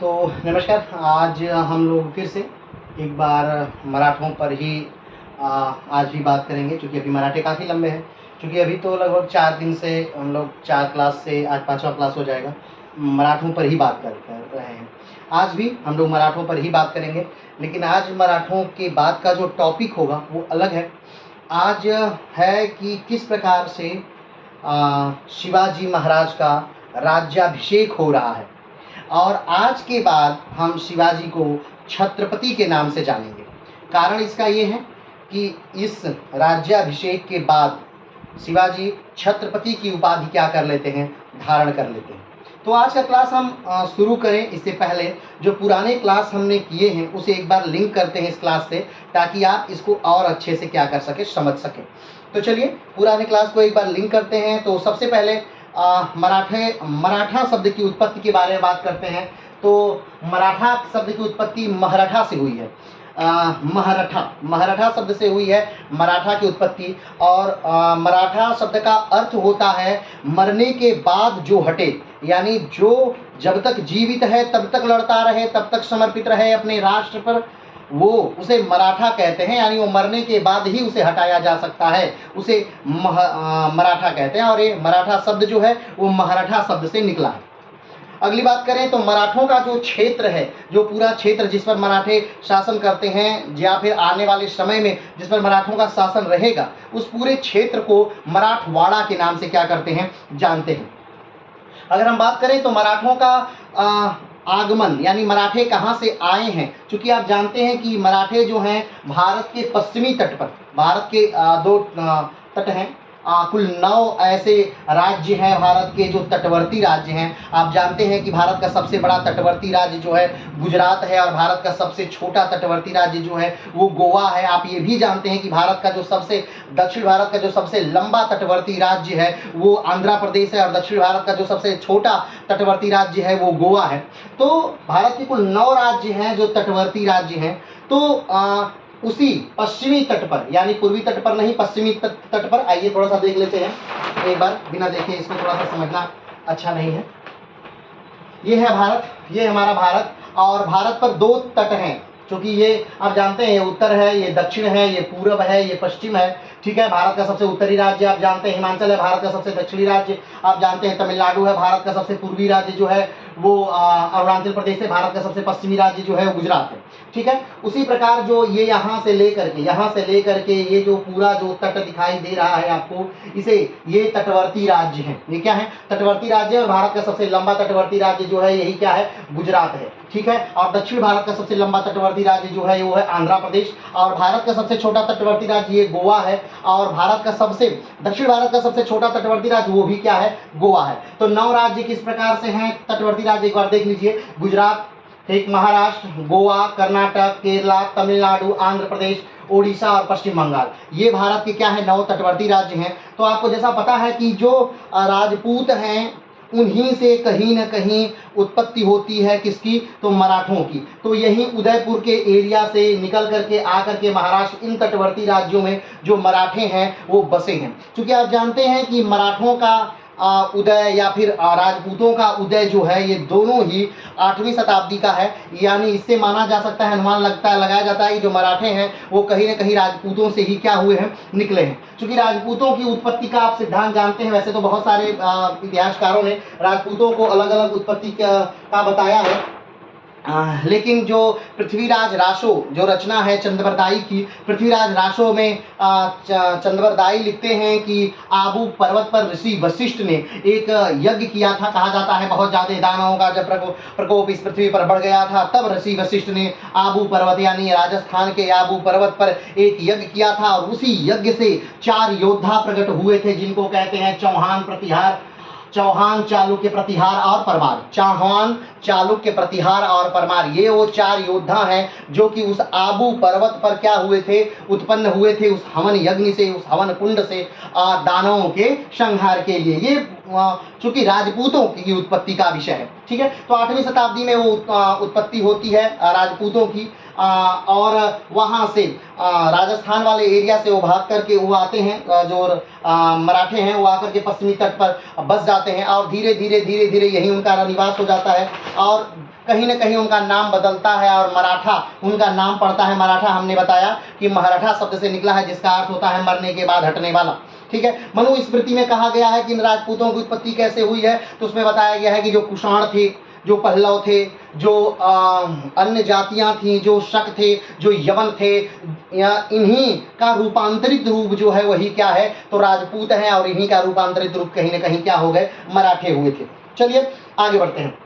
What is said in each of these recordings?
तो नमस्कार। आज हम लोग फिर से एक बार मराठों पर ही आज भी बात करेंगे, क्योंकि अभी मराठे काफ़ी लंबे हैं। क्योंकि अभी तो लगभग 4 दिन से हम लोग 4 क्लास से आज 5वां क्लास हो जाएगा, मराठों पर ही बात कर रहे हैं। आज भी हम लोग मराठों पर ही बात करेंगे, लेकिन आज मराठों के बाद का जो टॉपिक होगा वो अलग है। आज है कि किस प्रकार से शिवाजी महाराज का राज्याभिषेक हो रहा है, और आज के बाद हम शिवाजी को छत्रपति के नाम से जानेंगे। कारण इसका ये है कि इस राज्याभिषेक के बाद शिवाजी छत्रपति की उपाधि क्या कर लेते हैं, धारण कर लेते हैं। तो आज का क्लास हम शुरू करें इससे पहले जो पुराने क्लास हमने किए हैं उसे एक बार लिंक करते हैं इस क्लास से, ताकि आप इसको और अच्छे से क्या कर सके, समझ सकें। तो चलिए पुराने क्लास को एक बार लिंक करते हैं। तो सबसे पहले मराठा शब्द की उत्पत्ति के बारे में बात करते हैं। तो मराठा शब्द की उत्पत्ति महराठा से हुई है। महराठा शब्द से हुई है मराठा की उत्पत्ति। और मराठा शब्द का अर्थ होता है मरने के बाद जो हटे, यानी जो जब तक जीवित है तब तक लड़ता रहे, तब तक समर्पित रहे अपने राष्ट्र पर, वो उसे मराठा कहते हैं। यानी वो मरने के बाद ही उसे हटाया जा सकता है, उसे मराठा कहते हैं। और ये मराठा शब्द जो है वो महराठा शब्द से निकला है। अगली बात करें तो मराठों का जो क्षेत्र है, जो पूरा क्षेत्र जिस पर मराठे शासन करते हैं, या फिर आने वाले समय में जिस पर मराठों का शासन रहेगा, उस पूरे क्षेत्र को मराठवाड़ा के नाम से क्या करते हैं, जानते हैं। अगर हम बात करें तो मराठों का आगमन यानी मराठे कहाँ से आए हैं, क्योंकि आप जानते हैं कि मराठे जो हैं भारत के पश्चिमी तट पर, भारत के 2 तट हैं, कुल 9 ऐसे राज्य हैं भारत के जो तटवर्ती राज्य हैं। आप जानते हैं कि भारत का सबसे बड़ा तटवर्ती राज्य जो है गुजरात है, और भारत का सबसे छोटा तटवर्ती राज्य जो है वो गोवा है। आप ये भी जानते हैं कि भारत का जो सबसे दक्षिण भारत का जो सबसे लंबा तटवर्ती राज्य है वो आंध्र प्रदेश है, और दक्षिण भारत का जो सबसे छोटा तटवर्ती राज्य है वो गोवा है। तो भारत के कुल 9 राज्य हैं जो तटवर्ती राज्य हैं। तो उसी पश्चिमी तट पर, यानी पूर्वी तट पर नहीं, पश्चिमी तट पर आइए थोड़ा सा देख लेते हैं एक बार, बिना देखे इसको थोड़ा सा समझना अच्छा नहीं है। ये है भारत, ये हमारा भारत, और भारत पर 2 तट हैं, क्योंकि ये आप जानते हैं ये उत्तर है, ये दक्षिण है, ये पूर्व है, ये पश्चिम है। ठीक है, भारत का सबसे उत्तरी राज्य आप जानते हैं हिमाचल है, भारत का सबसे दक्षिणी राज्य आप जानते हैं तमिलनाडु है, भारत का सबसे पूर्वी राज्य जो है वो अरुणाचल प्रदेश है, भारत का सबसे पश्चिमी राज्य जो है वो गुजरात है। ठीक है, उसी प्रकार जो ये यहाँ से लेकर के ये जो पूरा जो तट दिखाई दे रहा है आपको, इसे ये तटवर्ती राज्य है। ये क्या है, तटवर्ती राज्य। और भारत का सबसे लंबा तटवर्ती राज्य जो है यही क्या है, गुजरात है। ठीक है, और दक्षिण भारत का सबसे लंबा तटवर्ती राज्य जो है वो है आंध्र प्रदेश, और भारत का सबसे छोटा तटवर्ती राज्य ये गोवा है, और दक्षिण भारत का सबसे छोटा तटवर्ती राज्य वो भी क्या है, गोवा है। तो 9 राज्य किस प्रकार से हैं तटवर्ती राज्य, एक बार देख लीजिए। गुजरात, एक महाराष्ट्र, गोवा, कर्नाटक, केरला, तमिलनाडु, आंध्र प्रदेश, ओडिशा और पश्चिम बंगाल, ये भारत के क्या है, 9 तटवर्ती राज्य हैं। तो आपको जैसा पता है कि जो राजपूत हैं उन्हीं से कहीं न कहीं उत्पत्ति होती है किसकी, तो मराठों की। तो यहीं उदयपुर के एरिया से निकल करके आकर के महाराष्ट्र, इन तटवर्ती राज्यों में जो मराठे हैं वो बसे हैं। क्योंकि आप जानते हैं कि मराठों का उदय या फिर राजपूतों का उदय जो है ये दोनों ही 8वीं शताब्दी का है। यानी इससे माना जा सकता है, अनुमान लगाया जाता है कि जो मराठे हैं वो कहीं न कहीं राजपूतों से ही क्या हुए हैं, निकले हैं। क्योंकि राजपूतों की उत्पत्ति का आप सिद्धांत जानते हैं। वैसे तो बहुत सारे इतिहासकारों ने राजपूतों को अलग अलग उत्पत्ति का बताया है, लेकिन जो पृथ्वीराज रासो जो रचना है चंद्रवरदायी की, पृथ्वीराज रासो में चंद्रवरदायी लिखते हैं कि आबू पर्वत पर ऋषि वशिष्ठ ने एक यज्ञ किया था। कहा जाता है बहुत ज़्यादा दानवों का जब प्रकोप इस पृथ्वी पर बढ़ गया था, तब ऋषि वशिष्ठ ने आबू पर्वत यानी राजस्थान के आबू पर्वत पर एक यज्ञ किया था, और उसी यज्ञ से 4 योद्धा प्रकट हुए थे, जिनको कहते हैं चौहान, चालुक्य, प्रतिहार और परमार। चौहान, चालुक्य, प्रतिहार और परमार, ये वो 4 योद्धा हैं जो कि उस आबू पर्वत पर क्या हुए थे, उत्पन्न हुए थे उस हवन यज्ञ से, उस हवन कुंड से दानवों के संहार के लिए। ये चूंकि राजपूतों की उत्पत्ति का विषय है। ठीक है, तो 8वीं शताब्दी में वो उत्पत्ति होती है राजपूतों की, और वहाँ से राजस्थान वाले एरिया से वो भाग करके वो आते हैं, जो मराठे हैं वो आकर के पश्चिमी तट पर बस जाते हैं, और धीरे धीरे यहीं उनका निवास हो जाता है। और कहीं ना कहीं उनका नाम बदलता है और मराठा उनका नाम पड़ता है। मराठा हमने बताया कि मराठा शब्द से निकला है, जिसका अर्थ होता है मरने के बाद हटने वाला। ठीक है, मनुस्मृति में कहा गया है कि इन राजपूतों की उत्पत्ति कैसे हुई है, तो उसमें बताया गया है कि जो कुषाण थे, जो पल्लव थे, जो अन्य जातियां थीं, जो शक थे, जो यवन थे, या इन्हीं का रूपांतरित रूप जो है वही क्या है, तो राजपूत हैं, और इन्हीं का रूपांतरित रूप कहीं ना कहीं क्या हो गए, मराठे हुए थे। चलिए आगे बढ़ते हैं।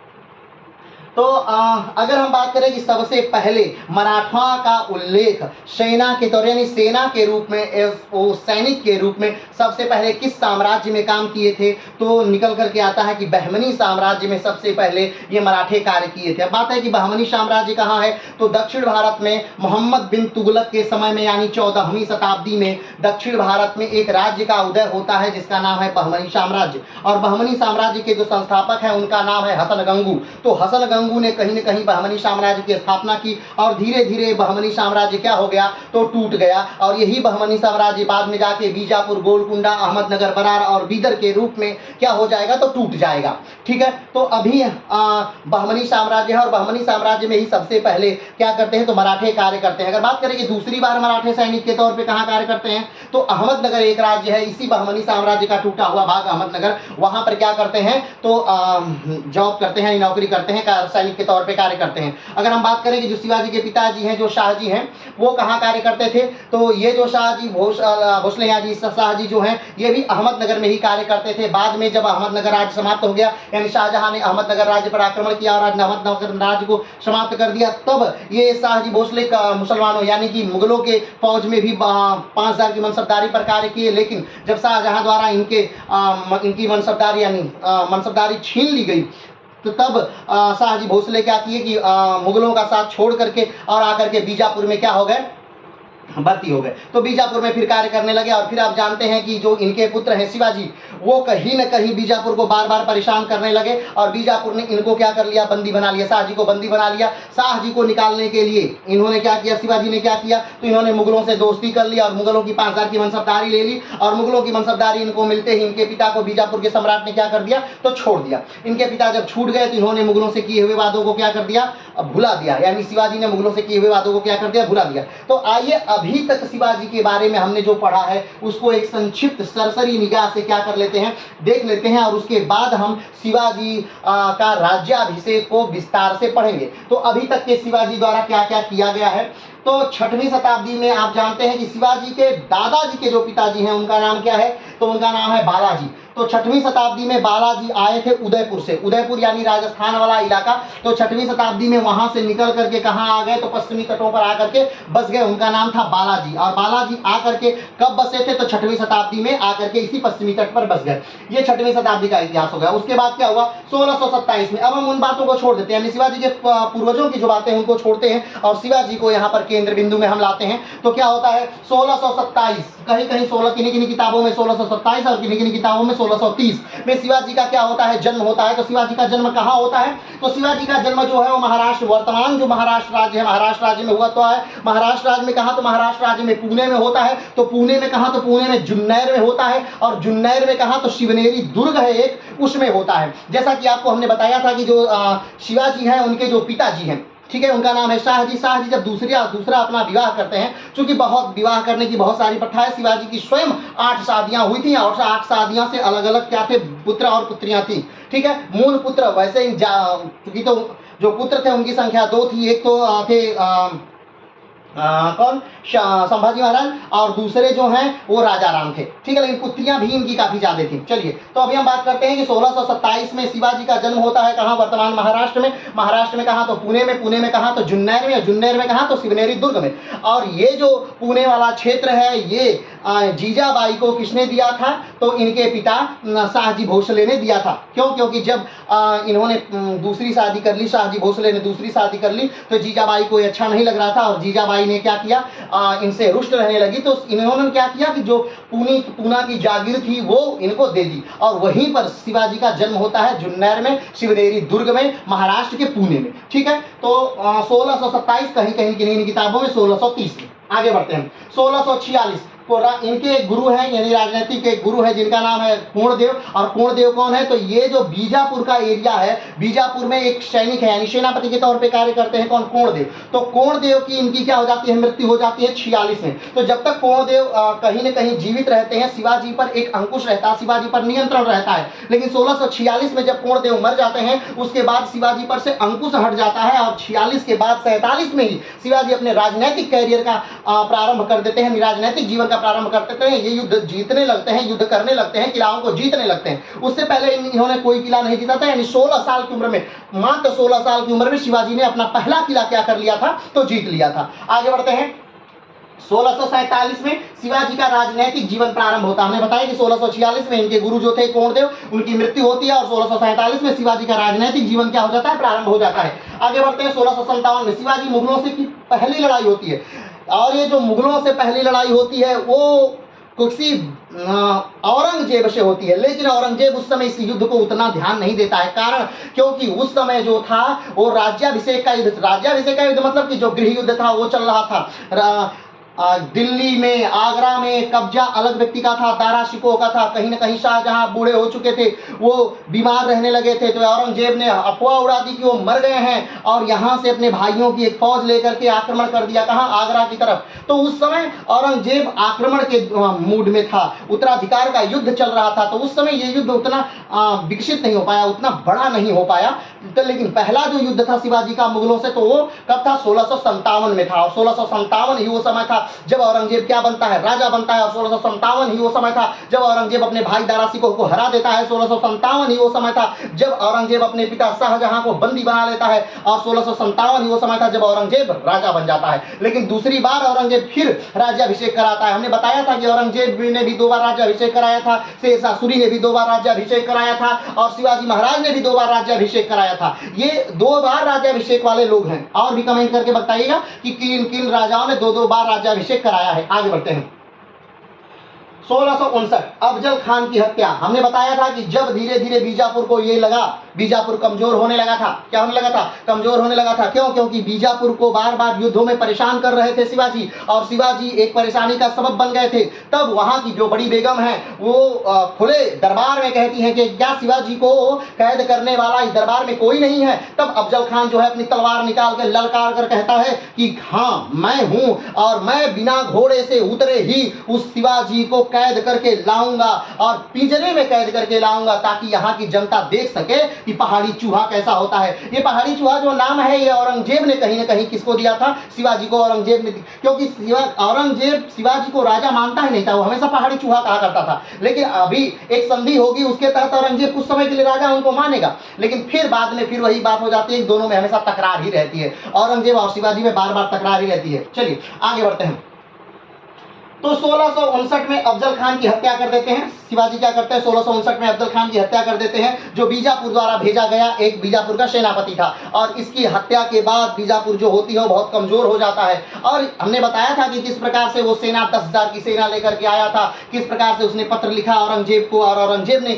तो अगर हम बात करें कि सबसे पहले मराठा का उल्लेख सेना के तौर यानी सेना के रूप में, वो सैनिक के रूप में सबसे पहले किस साम्राज्य में काम किए थे, तो निकल करके आता है कि बहमनी साम्राज्य में सबसे पहले ये मराठे कार्य किए थे। अब बात है कि बहमनी साम्राज्य कहाँ है, तो दक्षिण भारत में मोहम्मद बिन तुगलक के समय में यानी 14वीं शताब्दी में दक्षिण भारत में एक राज्य का उदय होता है जिसका नाम है बहमनी साम्राज्य। और बहमनी साम्राज्य के जो संस्थापक हैं उनका नाम है हसन गंगू। तो हसन गंगू ने कहीं न कहीं बहमनी साम्राज्य की स्थापना की और धीरे धीरे बहमनी साम्राज्य क्या हो गया, तो टूट गया। और यही बहमनी साम्राज्य बाद में जाके बीजापुर, गोलकुंडा, अहमदनगर, बरार और बीदर के रूप में क्या हो जाएगा, तो टूट जाएगा। ठीक है, तो अभी बहमनी साम्राज्य है और बहमनी साम्राज्य में ही सबसे पहले क्या करते हैं, तो मराठे कार्य करते हैं। अगर बात करें कि दूसरी बार मराठे सैनिक के तौर पे कहाँ कार्य करते हैं, तो अहमदनगर एक राज्य है, इसी बहमनी साम्राज्य का टूटा हुआ भाग अहमदनगर, वहां पर क्या करते हैं, तो जॉब करते हैं, नौकरी करते हैं, सैनिक के तौर पे कार्य करते हैं। अगर हम बात करें कि जो शिवाजी के पिताजी हैं, जो शाहजी हैं, वो कहाँ कार्य करते थे, तो ये जो शाहजी भोसले जी शाहजी जो हैं, ये भी अहमदनगर में ही कार्य करते थे। बाद में जब अहमदनगर राज्य समाप्त हो गया, यानी शाहजहां ने अहमदनगर राज्य पर आक्रमण किया और अहमदनगर राज्य को समाप्त कर दिया, तब ये शाहजी भोसले का मुसलमानों यानी कि मुगलों के फौज में भी 5000 की मनसबदारी पर कार्य किए। लेकिन जब शाहजहां द्वारा इनकी मनसबदारी यानी मनसबदारी छीन ली गई, तो तब शाहजी भोसले क्या किए कि मुगलों का साथ छोड़ करके और आकर के बीजापुर में क्या हो गए, भर्ती हो गए। तो बीजापुर में फिर कार्य करने लगे। और फिर आप जानते हैं कि जो इनके पुत्र हैं शिवाजी, वो कहीं न कहीं बीजापुर को बार बार परेशान करने लगे और बीजापुर ने इनको क्या कर लिया, बंदी बना लिया, शाहजी को बंदी बना लिया। शाहजी को निकालने के लिए इन्होंने क्या किया, शिवाजी ने क्या किया, तो इन्होंने मुगलों से दोस्ती कर ली और मुगलों की 5000 की मनसबदारी ले ली। और मुगलों की मनसबदारी इनको मिलते ही इनके पिता को बीजापुर के सम्राट ने क्या कर दिया, तो छोड़ दिया। इनके पिता जब छूट गए तो इन्होंने मुगलों से किए हुए वादों को क्या कर दिया, भुला दिया। यानी शिवाजी ने मुगलों से किए हुए वादों को क्या कर दिया, भुला दिया। तो आइए अभी तक शिवाजी के बारे में हमने जो पढ़ा है उसको एक संक्षिप्त सरसरी निगाह से क्या कर लेते हैं, देख लेते हैं, और उसके बाद हम शिवाजी का राज्याभिषेक को विस्तार से पढ़ेंगे। तो अभी तक के शिवाजी द्वारा क्या क्या किया गया है, तो 6वीं शताब्दी में आप जानते हैं कि शिवाजी के दादाजी के जो पिताजी हैं उनका नाम क्या है, तो उनका नाम है बालाजी। तो 6वीं शताब्दी में बालाजी आए थे उदयपुर से, उदयपुर यानी राजस्थान वाला इलाका। तो 6वीं शताब्दी में वहां से निकल करके कहाँ आ गए, तो पश्चिमी तटों पर आकर के बस गए। उनका नाम था बालाजी। और बालाजी आकर के कब बसे थे, तो 6वीं शताब्दी में आकर के इसी पश्चिमी तट पर बस गए। ये 6वीं शताब्दी का इतिहास हो गया। उसके बाद क्या हुआ, 1627 में। अब हम उन बातों को छोड़ देते हैं, यानी शिवाजी के पूर्वजों की जो बातें हैं उनको छोड़ते हैं और शिवाजी को यहाँ पर केंद्र बिंदु में हम लाते हैं। तो क्या होता है, 1627, कहीं कहीं 16, किन्हीं किताबों में 1627 और किन्हीं किताबों में 1630 में शिवाजी का क्या होता है, जन्म होता है। तो शिवाजी का जन्म कहाँ होता है, तो शिवाजी का जन्म जो है वो महाराष्ट्र, वर्तमान जो महाराष्ट्र राज्य है, महाराष्ट्र राज्य में हुआ तो है। महाराष्ट्र राज्य में कहा, तो महाराष्ट्र राज्य में पुणे में होता है। तो पुणे में कहा, तो पुणे में जुन्नैर में होता है। और जुन्नैर में कहा, तो शिवनेरी दुर्ग है एक, उसमें होता है। जैसा कि आपको हमने बताया था कि जो शिवाजी हैं उनके जो पिताजी हैं, ठीक है, उनका नाम है शाहजी। शाहजी जब दूसरा अपना विवाह करते हैं, चूंकि बहुत विवाह करने की बहुत सारी प्रथा है, शिवाजी की स्वयं 8 शादियां हुई थी और 8 शादियां से अलग अलग क्या थे, पुत्र और पुत्रियां थी। ठीक है, मूल पुत्र वैसे ही चूंकि तो जो पुत्र थे उनकी संख्या 2 थी। एक तो थे कौन, संभाजी महाराज, और दूसरे जो हैं वो राजा राम थे। ठीक है, लेकिन पुत्रियां भी इनकी काफी ज्यादा थी। चलिए, तो अभी हम बात करते हैं कि 1627 में शिवाजी का जन्म होता है कहाँ, वर्तमान महाराष्ट्र में। महाराष्ट्र में कहाँ, तो पुणे में। पुणे में कहाँ, तो जुन्नैर में। और जुन्नैर में कहाँ, तो शिवनेरी दुर्ग में। और ये जो पुणे वाला क्षेत्र है, ये जीजाबाई को किसने दिया था, तो इनके पिता शाहजी भोसले ने दिया था। क्यों, क्योंकि जब इन्होंने दूसरी शादी कर ली, शाहजी भोसले ने दूसरी शादी कर ली, तो जीजाबाई को अच्छा नहीं लग रहा था और जीजाबाई ने क्या किया, इनसे रुष्ट रहने लगी। तो इन्होंने क्या किया कि जो पूना की जागीर थी वो इनको दे दी। और वहीं पर शिवाजी का जन्म होता है जुन्नैर में, शिवनेरी दुर्ग में, महाराष्ट्र के पुणे में। ठीक है, तो 1627 कहीं कहीं किन्हीं किताबों में 1630 में। आगे बढ़ते हैं, 1646 इनके एक गुरु हैं, यानी राजनीतिक एक गुरु है जिनका नाम है कोणदेव। और कोणदेव कौन है? तो ये जो बीजापुर का एरिया है, बीजापुर में एक सैनिक है यानी सेनापति के तौर पे कार्य करते हैं कौन? कोणदेव। तो कोणदेव की इनकी क्या हो जाती है? मृत्यु हो जाती है 46 में। तो जब तक कोणदेव कहीं न कहीं जीवित रहते हैं, शिवाजी पर एक अंकुश रहता है, शिवाजी पर नियंत्रण रहता है। लेकिन 1646 में जब कोणदेव मर जाते हैं, उसके बाद शिवाजी पर से अंकुश हट जाता है और 46 के बाद 47 में ही शिवाजी अपने राजनीतिक कैरियर का प्रारंभ कर देते हैं, राजनीतिक जीवन का प्रारंभ कर देते हैं। ये युद्ध जीतने लगते हैं, युद्ध करने लगते हैं, किलाओं को जीतने लगते हैं। उससे पहले इन्होंने कोई किला नहीं जीता था, यानी 16 साल की उम्र में, मात्र 16 साल की उम्र में शिवाजी ने अपना पहला किला क्या कर लिया था? तो जीत लिया था। आगे बढ़ते हैं। 1647 में शिवाजी का राजनीतिक जीवन प्रारंभ होता है। हमने बताया कि 1646 में इनके गुरु जो थे कोणदेव, उनकी मृत्यु होती है और 1647 में शिवाजी का राजनीतिक जीवन क्या हो जाता है? प्रारंभ हो जाता है। आगे बढ़ते हैं। 1657 में शिवाजी मुगलों से की पहली लड़ाई होती है, और ये जो मुगलों से पहली लड़ाई होती है वो किसी औरंगजेब से होती है। लेकिन औरंगजेब उस समय इस युद्ध को उतना ध्यान नहीं देता है, कारण क्योंकि उस समय जो था वो राज्याभिषेक का युद्ध, राज्याभिषेक का युद्ध मतलब कि जो गृह युद्ध था वो चल रहा था। दिल्ली में, आगरा में कब्जा अलग व्यक्ति का था, दारा शिकोह का था। कहीं न कहीं शाहजहां बूढ़े हो चुके थे, वो बीमार रहने लगे थे, तो औरंगजेब ने अफवाह उड़ा दी कि वो मर गए हैं और यहाँ से अपने भाइयों की एक फौज लेकर के आक्रमण कर दिया। कहाँ? आगरा की तरफ। तो उस समय औरंगजेब आक्रमण के मूड में था, उत्तराधिकार का युद्ध चल रहा था। तो उस समय ये युद्ध उतना विकसित नहीं हो पाया, उतना बड़ा नहीं हो पाया। तो लेकिन पहला जो युद्ध था शिवाजी का मुगलों से, तो वो कब था? 1657 में था। और 1657 ही वो समय था जब औरंगजेब क्या बनता है? राजा बनता है। और 1657 ही वो समय था जब औरंगजेब अपने भाई दारा शिकोह को हरा देता है। 1657 ही वो समय था जब औरंगजेब अपने पिता शाहजहां को बंदी बना लेता है। और 1657 ही वो समय था जब औरंगजेब राजा बन जाता है। लेकिन दूसरी बार औरंगजेब फिर राज्याभिषेक कराता है। हमने बताया था कि औरंगजेब ने भी 2 बार राज्याभिषेक कराया था, शेरशाह ने भी 2 बार राज्याभिषेक कराया था, और शिवाजी महाराज ने भी 2 बार राज्याभिषेक कराया था। ये 2 बार राज्याभिषेक वाले लोग हैं। और भी कमेंट करके बताइएगा कि किन किन राजाओं ने 2-2 बार राज्याभिषेक कराया है। आगे बढ़ते हैं। 1659 अफजल खान की हत्या। हमने बताया था कि जब धीरे धीरे बीजापुर को ये लगा, बीजापुर कमजोर होने लगा था। क्या होने लगा था? कमजोर होने लगा था। क्यों? क्योंकि बीजापुर को बार बार युद्धों में परेशान कर रहे थे शिवाजी, और शिवाजी एक परेशानी का सबब बन गए थे। तब वहां की जो बड़ी बेगम है वो खुले दरबार में कहती है कि क्या शिवाजी को कैद करने वाला इस दरबार में कोई नहीं है? तब अफजल खान जो है अपनी तलवार निकाल कर ललकार कर कहता है कि हाँ मैं हूं, और मैं बिना घोड़े से उतरे ही उस शिवाजी को कैद करके लाऊंगा, और पिंजरे में कैद करके लाऊंगा, ताकि यहाँ की जनता देख सके कि पहाड़ी चूहा कैसा होता है। ये पहाड़ी चूहा जो नाम है ये औरंगजेब ने कहीं न कहीं किसको दिया था? शिवाजी को औरंगजेब ने, क्योंकि औरंगजेब शिवाजी को राजा मानता ही नहीं था, वो हमेशा पहाड़ी चूहा कहा करता था। लेकिन अभी एक संधि होगी, उसके तहत औरंगजेब कुछ समय के लिए राजा उनको मानेगा, लेकिन फिर बाद में फिर वही बात हो जाती है, दोनों में हमेशा तकरार ही रहती है। औरंगजेब और शिवाजी में बार बार तकरार ही रहती है। चलिए आगे बढ़ते हैं। तो 1659 में अफजल खान की हत्या कर देते हैं। शिवाजी क्या करते हैं? 1659 में अफजल खान की हत्या कर देते हैं, जो बीजापुर द्वारा भेजा गया एक बीजापुर का सेनापति था। और इसकी हत्या के बाद बीजापुर जो होती है वो बहुत कमजोर हो जाता है। और हमने बताया था कि किस प्रकार से वो सेना 10,000 की सेना लेकर के आया था, किस प्रकार से उसने पत्र लिखा औरंगजेब को, और औरंगजेब ने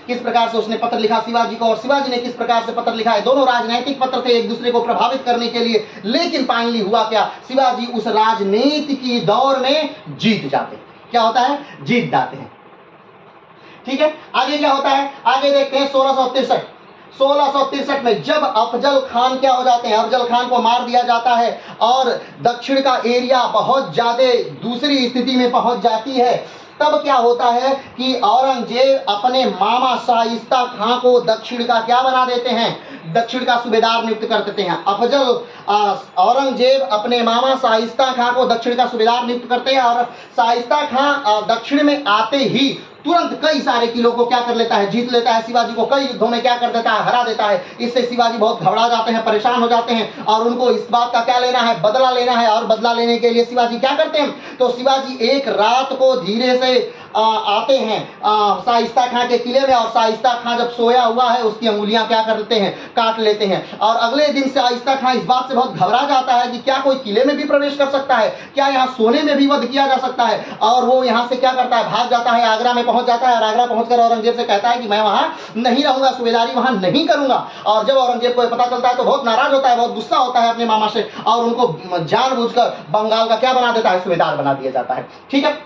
किस प्रकार से उसने पत्र लिखा शिवाजी को, और शिवाजी ने किस प्रकार से पत्र लिखा है। दोनों राजनैतिक पत्र थे एक दूसरे को प्रभावित करने के लिए। लेकिन फाइनली हुआ क्या? शिवाजी उस राजनीति की दौर में जीत जाते हैं। क्या होता है? जीत जाते हैं। ठीक है, आगे क्या होता है? आगे देखते हैं 1663 में जब अफजल खान क्या हो जाते हैं? अफजल खान को मार दिया जाता है और दक्षिण का एरिया बहुत ज्यादा दूसरी स्थिति में पहुंच जाती है। तब क्या होता है कि औरंगजेब अपने मामा शाइस्ता खां को दक्षिण का क्या बना देते हैं? दक्षिण का सूबेदार नियुक्त कर देते हैं। औरंगजेब अपने मामा शाइस्ता खां को दक्षिण का सूबेदार नियुक्त करते हैं, और शाइस्ता खां दक्षिण में आते ही तुरंत कई सारे किलों को क्या कर लेता है? जीत लेता है। शिवाजी को कई युद्धों में क्या कर देता है? हरा देता है। इससे शिवाजी बहुत घबरा जाते हैं, परेशान हो जाते हैं, और उनको इस बात का क्या लेना है? बदला लेना है। और बदला लेने के लिए शिवाजी क्या करते हैं? तो शिवाजी एक रात को धीरे से आते हैं शाइस्ता खां के किले में, और शाइस्ता खां जब सोया हुआ है उसकी अंगुलियां क्या करते हैं, काट लेते हैं। और अगले दिन शाइस्ता खां इस बात से बहुत घबरा जाता है कि क्या कोई किले में भी प्रवेश कर सकता है, क्या यहाँ सोने में भी वध किया जा सकता है। और वो यहाँ से क्या करता है, भाग जाता है, आगरा में पहुंच जाता है, और आगरा पहुंचकर औरंगजेब से कहता है कि मैं वहां नहीं रहूंगा, सूबेदारी वहां नहीं करूंगा। और जब औरंगजेब को पता चलता है तो बहुत नाराज होता है, बहुत गुस्सा होता है अपने मामा से, और उनको जानबूझकर बंगाल का क्या बना देता है, सूबेदार बना दिया जाता है। ठीक है,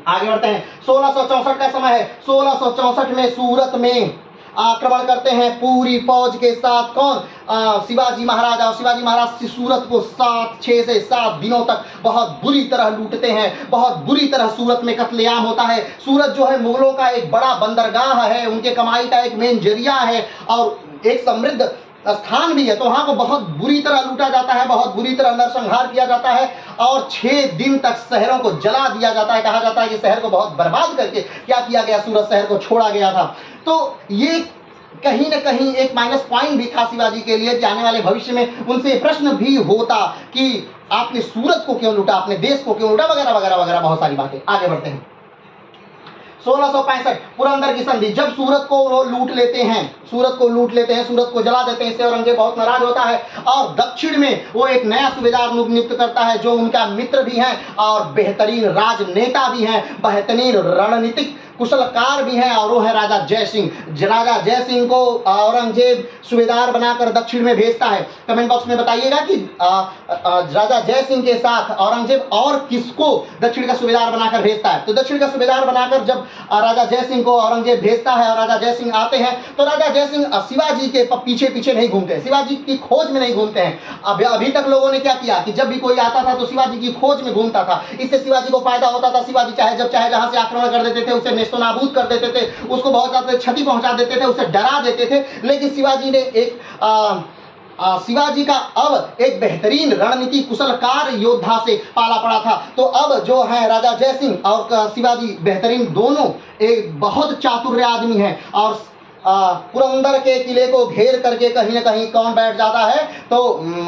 आगे बढ़ते हैं। 1664 का समय है। 1664 में सूरत में आक्रमण करते हैं पूरी फौज के साथ। कौन? शिवाजी महाराज। और शिवाजी महाराज सूरत को 6 से 7 दिनों तक बहुत बुरी तरह लूटते हैं, बहुत बुरी तरह सूरत में कत्लेआम होता है। सूरत जो है मुगलों का एक बड़ा बंदरगाह है, उनके कमाई का एक मेन जरिया है और एक समृद्ध स्थान भी है, तो वहां को बहुत बुरी तरह लूटा जाता है, बहुत बुरी तरह नरसंहार किया जाता है, और 6 दिन तक शहरों को जला दिया जाता है। कहा जाता है कि शहर को बहुत बर्बाद करके क्या किया गया, सूरत शहर को छोड़ा गया था। तो ये कहीं न कहीं एक माइनस पॉइंट भी था शिवाजी के लिए कि आने वाले भविष्य में उनसे प्रश्न भी होता कि आपने सूरत को क्यों लूटा, अपने देश को क्यों लूटा, वगैरह वगैरह वगैरह बहुत सारी बातें। आगे बढ़ते हैं। 1665 पुरंदर की संधि। जब सूरत को वो लूट लेते हैं, सूरत को जला देते हैं, इससे औरंगजेब बहुत नाराज होता है और दक्षिण में वो एक नया सूबेदार नियुक्त करता है जो उनका मित्र भी है और बेहतरीन राजनेता भी हैं, बेहतरीन रणनीतिक कुशलकार भी हैं, और वो है राजा जय सिंह। राजा जय सिंह को औरंगजेब सूबेदार बनाकर दक्षिण में भेजता है। कमेंट बॉक्स में बताइएगा कि राजा जय सिंह के साथ औरंगजेब और किसको दक्षिण का सूबेदार बनाकर भेजता है। तो दक्षिण का सूबेदार बनाकर जब राजा जय सिंह को औरंगजेब भेजता है और राजा जय सिंह आते हैं, तो राजा जय सिंह शिवाजी के पीछे पीछे नहीं घूमते, शिवाजी की खोज में नहीं घूमते हैं। अभी तक लोगों ने क्या किया कि जब भी कोई आता था तो शिवाजी की खोज में घूमता था, इससे शिवाजी को फायदा होता था। शिवाजी चाहे जब चाहे जहां से आक्रमण कर देते थे, उसे नेस्तनाबूद कर देते थे, उसको बहुत ज्यादा क्षति पहुंचा देते थे, उसे डरा देते थे। लेकिन शिवाजी ने शिवाजी का अब एक बेहतरीन रणनीति कुशलकार योद्धा से पाला पड़ा था। तो अब जो है राजा जय सिंह और शिवाजी बेहतरीन दोनों एक बहुत चातुर्य आदमी हैं, और पुरंदर के किले को घेर करके कहीं न कहीं कौन बैठ जाता है, तो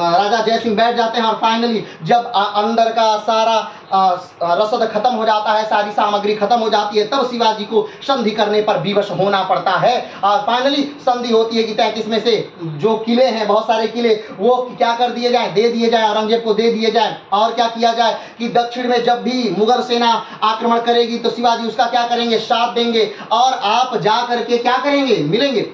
राजा जय सिंह बैठ जाते हैं। और फाइनली जब अंदर का सारा रसद खत्म हो जाता है, सारी सामग्री खत्म हो जाती है, तब शिवाजी को संधि करने पर विवश होना पड़ता है। और फाइनली संधि होती है कि 33 में से जो किले हैं, बहुत सारे किले, वो क्या कर दिए जाए, दे दिए जाए, औरंगजेब को दे दिए जाए। और क्या किया जाए कि दक्षिण में जब भी मुगल सेना आक्रमण करेगी तो शिवाजी उसका क्या करेंगे, साथ देंगे, और आप जा करके क्या करेंगे, मिलेंगे।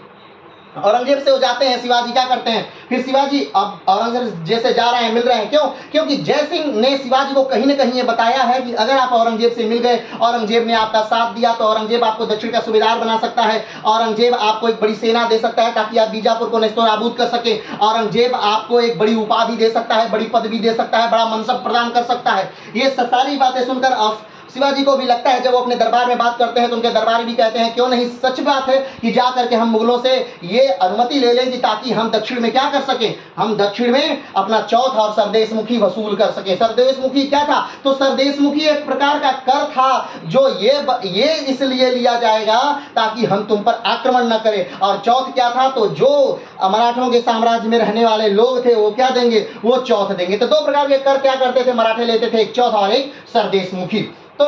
औरंगजेब से हो जाते हैं, शिवाजी क्या करते हैं, फिर शिवाजी अब औरंगजेब जैसे जा रहे हैं, मिल रहे हैं, क्यों? क्योंकि जय सिंह ने शिवाजी को कहीं न कहीं ये बताया है कि अगर आप औरंगजेब से मिल गए, औरंगजेब ने आपका साथ दिया, तो औरंगजेब आपको दक्षिण का सूबेदार बना सकता है, औरंगजेब आपको एक बड़ी सेना दे सकता है ताकि आप बीजापुर को नेस्तनाबूद कर सके, औरंगजेब आपको एक बड़ी उपाधि दे सकता है, बड़ी पदवी दे सकता है, बड़ा मनसब प्रदान कर सकता है। ये सारी बातें सुनकर शिवाजी को भी लगता है, जब वो अपने दरबार में बात करते हैं तो उनके दरबारी भी कहते हैं क्यों नहीं, सच बात है कि जा करके हम मुगलों से ये अनुमति ले लें कि ताकि हम दक्षिण में क्या कर सकें, हम दक्षिण में अपना चौथ और सरदेशमुखी वसूल कर सकें। सरदेशमुखी क्या था? तो सरदेशमुखी एक प्रकार का कर था जो ये इसलिए लिया जाएगा ताकि हम तुम पर आक्रमण न करें। और चौथ क्या था? तो जो मराठों के साम्राज्य में रहने वाले लोग थे वो क्या देंगे, वो चौथ देंगे। तो 2 प्रकार के कर क्या करते थे मराठे, लेते थे, एक चौथ और एक सरदेशमुखी। तो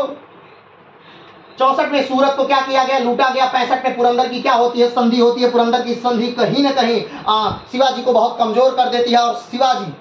64 में सूरत को क्या किया गया, लूटा गया। 65 में पुरंदर की क्या होती है, संधि होती है। पुरंदर की संधि कहीं न कहीं शिवाजी को बहुत कमजोर कर देती है, और शिवाजी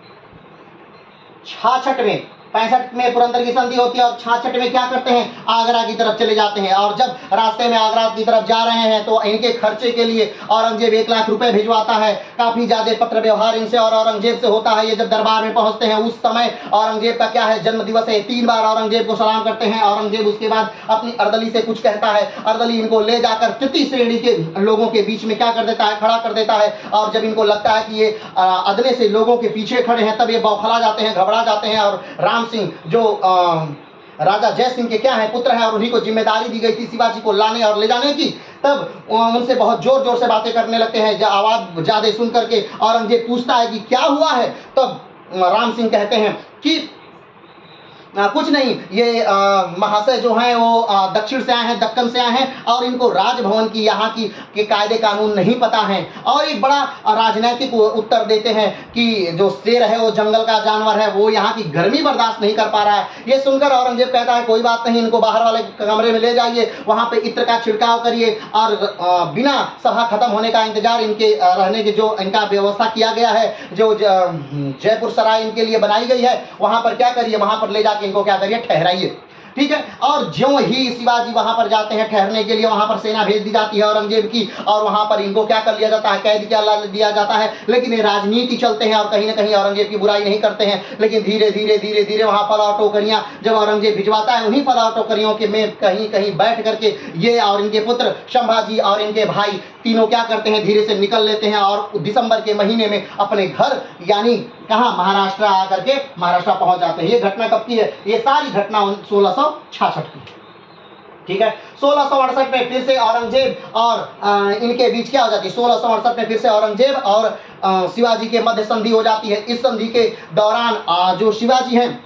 66 में 65 में पुरंदर की संधि होती है, और 66 में क्या करते हैं, आगरा की तरफ चले जाते हैं। और जब रास्ते में आगरा की तरफ जा रहे हैं तो इनके खर्चे के लिए औरंगजेब 1 लाख रुपए भिजवाता है। काफी ज्यादा पत्र व्यवहार इनसे और औरंगजेब से होता है। ये जब दरबार में पहुंचते हैं उस समय औरंगजेब का क्या है, जन्म दिवस है, 3 बार औरंगजेब को सलाम करते हैं। औरंगजेब उसके बाद अपनी अर्दली से कुछ कहता है, अर्दली इनको ले जाकर तृतीय श्रेणी के लोगों के बीच में क्या कर देता है, खड़ा कर देता है। और जब इनको लगता है कि ये अदने से लोगों के पीछे खड़े हैं, तब ये बौखला जाते हैं, घबरा जाते हैं। और राम सिंह जो राजा जय सिंह के क्या है, पुत्र हैं, और उन्हीं को जिम्मेदारी दी गई थी शिवाजी को लाने और ले जाने की, तब उनसे बहुत जोर जोर से बातें करने लगते हैं। जब आवाज ज्यादा सुन करके औरंगजेब पूछता है कि क्या हुआ है, तब राम सिंह कहते हैं कि कुछ नहीं, ये महाशय जो हैं वो दक्षिण से आए हैं, दक्कन से आए हैं और इनको राजभवन की यहाँ की के कायदे कानून नहीं पता हैं और एक बड़ा राजनैतिक उत्तर देते हैं कि जो शेर है वो जंगल का जानवर है, वो यहाँ की गर्मी बर्दाश्त नहीं कर पा रहा है। ये सुनकर औरंगजेब कहता है कोई बात नहीं, इनको बाहर वाले कमरे में ले जाइए, वहाँ पे इत्र का छिड़काव करिए और बिना सभा खत्म होने का इंतजार इनके रहने की जो इनका व्यवस्था किया गया है, जो जयपुर सराय इनके लिए बनाई गई है, वहाँ पर क्या करिए, वहाँ पर ले जाके इनको क्या करिए, ठहराइए। ठीक है। और ज्यों ही शिवाजी वहां पर जाते हैं ठहरने के लिए, वहां पर सेना भेज दी जाती है औरंगजेब की और वहां पर इनको क्या कर लिया जाता है, कैद दिया जाता है। लेकिन ये राजनीति चलते हैं और कहीं ना कहीं औरंगजेब की बुराई नहीं करते हैं, लेकिन धीरे धीरे धीरे धीरे वहां फलाव टोकरियां जब औरंगजेब भिजवाता है, उन्हीं फलाव टोकरियों के में कहीं कहीं बैठ करके ये और इनके पुत्र संभाजी और इनके भाई तीनों क्या करते हैं, धीरे से निकल लेते हैं और दिसंबर के महीने में अपने घर यानी कहाँ, महाराष्ट्र आकर के महाराष्ट्र पहुंच जाते हैं। ये घटना कब की है, ये सारी घटना 1666 की। ठीक है। 1668 में फिर से औरंगजेब और इनके बीच क्या हो जाती है, 1668 में फिर से औरंगजेब और शिवाजी के मध्य संधि हो जाती है। इस संधि के दौरान जो शिवाजी हैं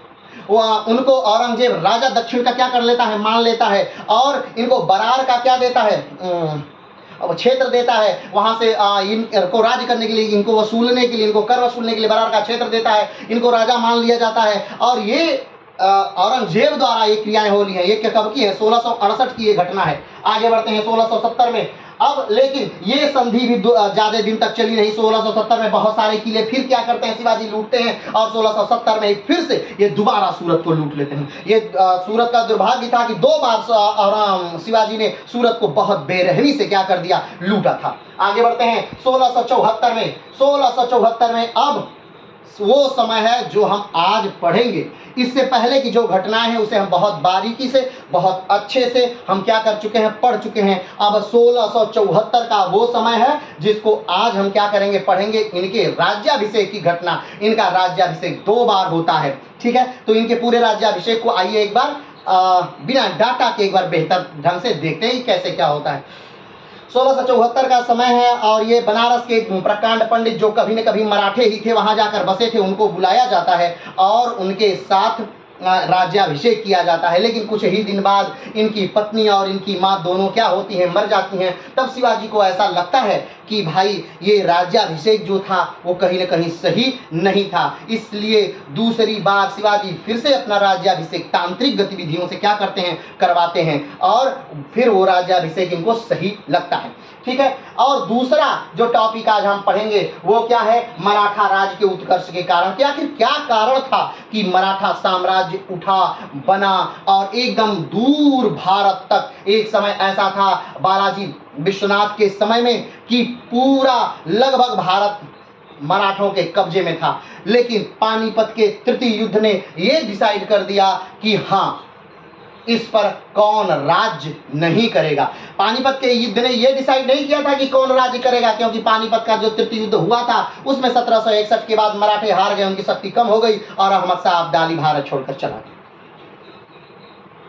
वो उनको औरंगजेब राजा दक्षिण का क्या कर लेता है, मान लेता है और इनको बरार का क्या देता है, क्षेत्र देता है। वहां से इनको राज्य करने के लिए, इनको वसूलने के लिए, इनको कर वसूलने के लिए बरार का क्षेत्र देता है, इनको राजा मान लिया जाता है। और ये औरंगजेब द्वारा ये क्रियाएं हो रही हैं। ये कब की है, 1668 की ये घटना है। आगे बढ़ते हैं 1670 में। अब लेकिन ये संधि भी ज्यादा दिन तक चली नहीं। 1670 में बहुत सारे किले फिर क्या करते हैं, शिवाजी लूटते हैं और 1670 में फिर से ये दोबारा सूरत को लूट लेते हैं। ये सूरत का दुर्भाग्य था कि 2 बार शिवाजी ने सूरत को बहुत बेरहमी से क्या कर दिया, लूटा था। आगे बढ़ते हैं 1674 में। 1674 में अब वो समय है जो हम आज पढ़ेंगे। इससे पहले की जो घटनाएं हैं उसे हम बहुत बारीकी से, बहुत अच्छे से हम क्या कर चुके हैं, पढ़ चुके हैं। अब 1674 का वो समय है जिसको आज हम क्या करेंगे, पढ़ेंगे। इनके राज्याभिषेक की घटना। इनका राज्याभिषेक 2 बार होता है। ठीक है। तो इनके पूरे राज्याभिषेक को आइए एक बार बिना डाटा के एक बार बेहतर ढंग से देखते हैं कैसे क्या होता है। 1674 का समय है और ये बनारस के प्रकांड पंडित जो कभी न कभी मराठे ही थे, वहां जाकर बसे थे, उनको बुलाया जाता है और उनके साथ राज्याभिषेक किया जाता है। लेकिन कुछ ही दिन बाद इनकी पत्नी और इनकी माँ दोनों क्या होती हैं, मर जाती हैं। तब शिवाजी को ऐसा लगता है कि भाई ये राज्याभिषेक जो था वो कहीं न कहीं सही नहीं था। इसलिए दूसरी बार शिवाजी फिर से अपना राज्याभिषेक तांत्रिक गतिविधियों से क्या करते हैं, करवाते हैं और फिर वो राज्याभिषेक इनको सही लगता है। ठीक है। और दूसरा जो टॉपिक आज हम पढ़ेंगे वो क्या है, मराठा राज्य के उत्कर्ष के कारण। कि आखिर क्या कारण था कि मराठा साम्राज्य उठा, बना और एकदम दूर भारत तक। एक समय ऐसा था बालाजी विश्वनाथ के समय में कि पूरा लगभग भारत मराठों के कब्जे में था। लेकिन पानीपत के तृतीय युद्ध ने यह डिसाइड कर दिया कि हाँ, इस पर कौन राज्य नहीं करेगा। पानीपत के युद्ध ने यह डिसाइड नहीं किया था कि कौन राज्य करेगा, क्योंकि पानीपत का जो तृतीय युद्ध हुआ था उसमें 1761 के बाद मराठे हार गए, उनकी शक्ति कम हो गई और अहमद शाह अब्दाली भारत छोड़कर चला गया।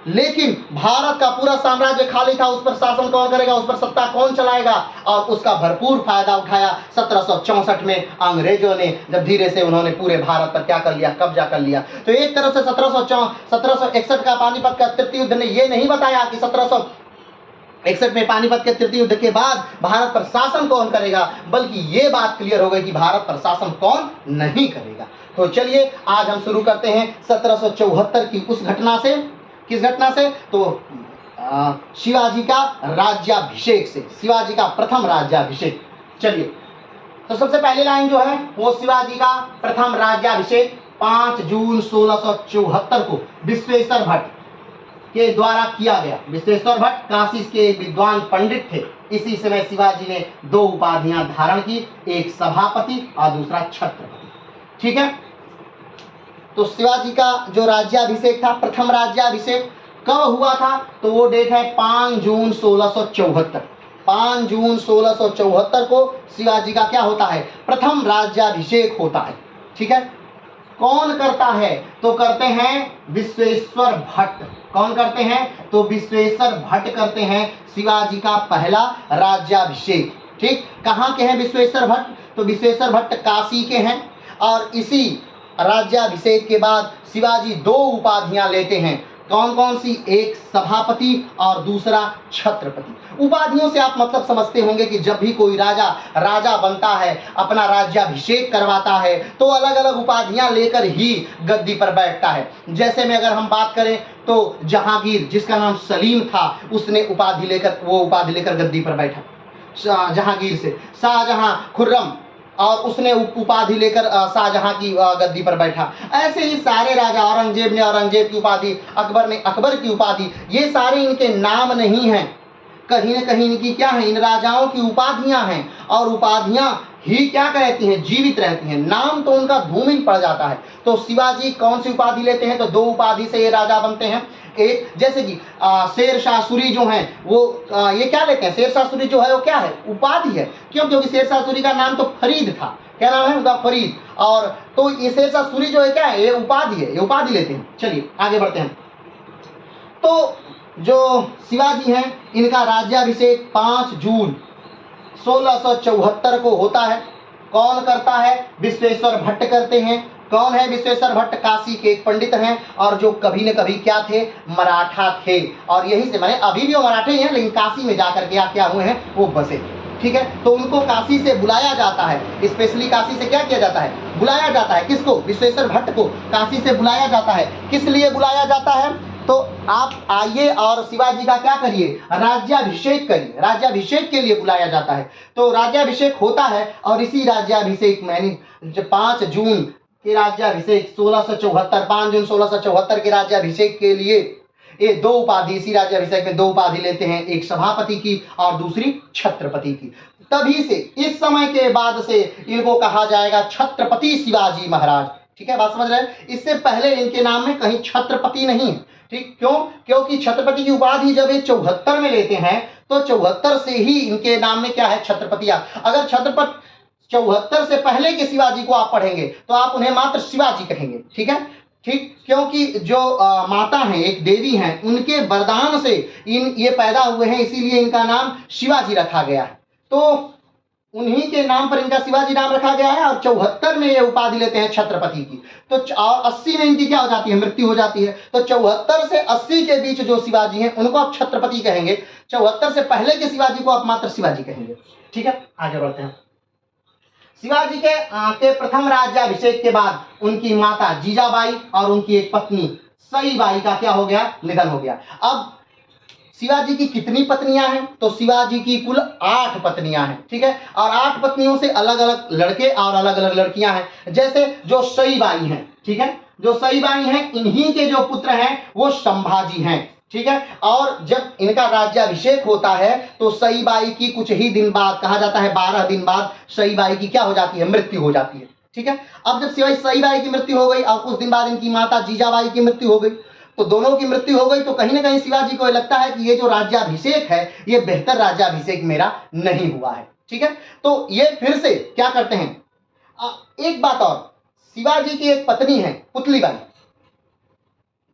लेकिन भारत का पूरा साम्राज्य खाली था, उस पर शासन कौन करेगा, उस पर सत्ता कौन चलाएगा, और उसका भरपूर फायदा उठाया 1764 में अंग्रेजों ने, जब धीरे से उन्होंने पूरे भारत पर क्या कर लिया, कब्जा कर लिया। तो एक तरफ से 1761 का पानीपत का तृतीय युद्ध ने यह नहीं बताया कि 1761 में पानीपत के तृतीय युद्ध के बाद भारत पर शासन कौन करेगा, बल्कि ये बात क्लियर हो गई कि भारत पर शासन कौन नहीं करेगा। तो चलिए आज हम शुरू करते हैं 1774 की उस घटना से। किस घटना से, तो शिवाजी का राज्याभिषेक से, शिवाजी का प्रथम राज्याभिषेक। चलिए, तो सबसे पहली लाइन जो है वो शिवाजी का प्रथम राज्याभिषेक 5 जून 1674 को विश्वेश्वर भट्ट के द्वारा किया गया। विश्वेश्वर भट्ट काशी के एक विद्वान पंडित थे। इसी समय शिवाजी ने 2 उपाधियां धारण की, एक सभापति और दूसरा छत्रपति। ठीक है। तो शिवाजी का जो राज्याभिषेक था, प्रथम राज्याभिषेक कब हुआ था, तो वो डेट है 5 जून 1674। 5 जून 1674 को शिवाजी का क्या होता है, प्रथम राज्याभिषेक होता है। ठीक है। कौन करता है, तो करते हैं विश्वेश्वर भट्ट। कौन करते हैं, तो विश्वेश्वर भट्ट करते हैं शिवाजी का पहला राज्याभिषेक। ठीक। कहाँ के हैं विश्वेश्वर भट्ट, तो विश्वेश्वर भट्ट काशी के हैं और इसी राज्याभिषेक के बाद शिवाजी दो उपाधियां लेते हैं। कौन कौन सी? एक सभापति और दूसरा छत्रपति। उपाधियों से आप मतलब समझते होंगे कि जब भी कोई राजा बनता है, अपना राज्याभिषेक करवाता है, तो अलग अलग उपाधियां लेकर ही गद्दी पर बैठता है। जैसे में अगर हम बात करें तो जहांगीर, जिसका नाम सलीम था, उसने उपाधि लेकर गद्दी पर बैठा जहांगीर से। शाहजहां, खुर्रम, और उसने उपाधि लेकर शाहजहां की गद्दी पर बैठा। ऐसे ही सारे राजा, औरंगजेब ने औरंगजेब की उपाधि, अकबर ने अकबर की उपाधि, ये सारे इनके नाम नहीं हैं, कहीं न कहीं इनकी क्या है, इन राजाओं की उपाधियां हैं। और उपाधियां ही क्या कहती हैं, जीवित रहती हैं, नाम तो उनका धूमिल पड़ जाता है। तो शिवाजी कौन सी उपाधि लेते हैं? तो दो उपाधि से ये राजा बनते हैं। एक जैसे कि शेर शाह सूरी जो हैं वो ये क्या लेते हैं? शेर शाह सूरी जो है वो क्या है, उपाधि है। क्यों? क्योंकि शेर शाह सूरी का नाम तो फरीद था। क्या नाम है उनका? फरीद। और तो ये शेर शाह सूरी जो है क्या है, ये उपाधि है, ये उपाधि लेते हैं। चलिए आगे बढ़ते हैं। तो जो शिवाजी हैं, इनका राज्याभिषेक 5 जून 1674 को होता है। कौन करता है? विश्वेश्वर भट्ट करते हैं। कौन है विश्वेश्वर भट्ट? काशी के एक पंडित हैं, और जो कभी न कभी क्या थे, मराठा थे। और यही से, मैंने अभी भी वो मराठे ही हैं, लेकिन काशी में जाकर के क्या हुए हैं, वो बसे। ठीक है, तो उनको काशी से बुलाया जाता है, स्पेशली काशी से क्या किया जाता है, बुलाया जाता है। किसको? विश्वेश्वर भट्ट को काशी से बुलाया जाता है। किस लिए बुलाया जाता है? तो आप आइए और शिवाजी का क्या करिए, राज्याभिषेक करिए। राज्याभिषेक के लिए बुलाया जाता है। तो राज्याभिषेक होता है, और इसी राज्याभिषेक में 5 जून के राज्याभिषेक 1674, 5 जून 1674 के राज्याभिषेक के लिए ये दो उपाधि, इसी राज्याभिषेक में दो उपाधि लेते हैं, एक सभापति की और दूसरी छत्रपति की। तभी से, इस समय के बाद से इनको कहा जाएगा छत्रपति शिवाजी महाराज। ठीक है, बात समझ रहे हैं? इससे पहले इनके नाम में कहीं छत्रपति नहीं है। ठीक, क्यों? क्योंकि छत्रपति की उपाधि जब ये 74 में लेते हैं, तो 74 से ही इनके नाम में क्या है, छत्रपति। अगर छत्रपति 74 से पहले के शिवाजी को आप पढ़ेंगे तो आप उन्हें मात्र शिवाजी कहेंगे। ठीक है, ठीक, क्योंकि जो माता हैं, एक देवी हैं, उनके वरदान से ये पैदा हुए हैं, इसीलिए इनका नाम शिवाजी रखा गया है। तो उन्हीं के नाम पर इनका शिवाजी नाम रखा गया है। और 74 में ये उपाधि लेते हैं छत्रपति की। तो 80 में इनकी क्या हो जाती है, मृत्यु हो जाती है। तो 74 से 80 के बीच जो शिवाजी हैं उनको आप छत्रपति कहेंगे। 74 से पहले के शिवाजी को आप मात्र शिवाजी कहेंगे। ठीक है, आगे बढ़ते हैं। शिवाजी के प्रथम राज्याभिषेक के बाद उनकी माता जीजाबाई और उनकी एक पत्नी सईबाई का क्या हो गया, निधन हो गया। अब शिवाजी की कितनी पत्नियां हैं? तो शिवाजी की कुल 8 पत्नियां हैं। ठीक है, और 8 पत्नियों से अलग अलग लड़के और अलग अलग लड़कियां हैं। जैसे जो सईबाई हैं, ठीक है, जो सईबाई हैं, इन्हीं के जो पुत्र हैं वो संभाजी हैं। ठीक है, और जब इनका राज्याभिषेक होता है तो सईबाई की कुछ ही दिन बाद, कहा जाता है 12 दिन बाद, सईबाई की क्या हो जाती है, मृत्यु हो जाती है। ठीक है, अब जब सईबाई की मृत्यु हो गई और कुछ दिन बाद इनकी माता जीजाबाई की मृत्यु हो गई, तो दोनों की मृत्यु हो गई, तो कहीं ना कहीं शिवाजी को लगता है कि ये जो राज्याभिषेक है, ये बेहतर राज्याभिषेक मेरा नहीं हुआ है। ठीक है, तो ये फिर से क्या करते हैं, एक बात और, शिवाजी की एक पत्नी है पुतलीबाई,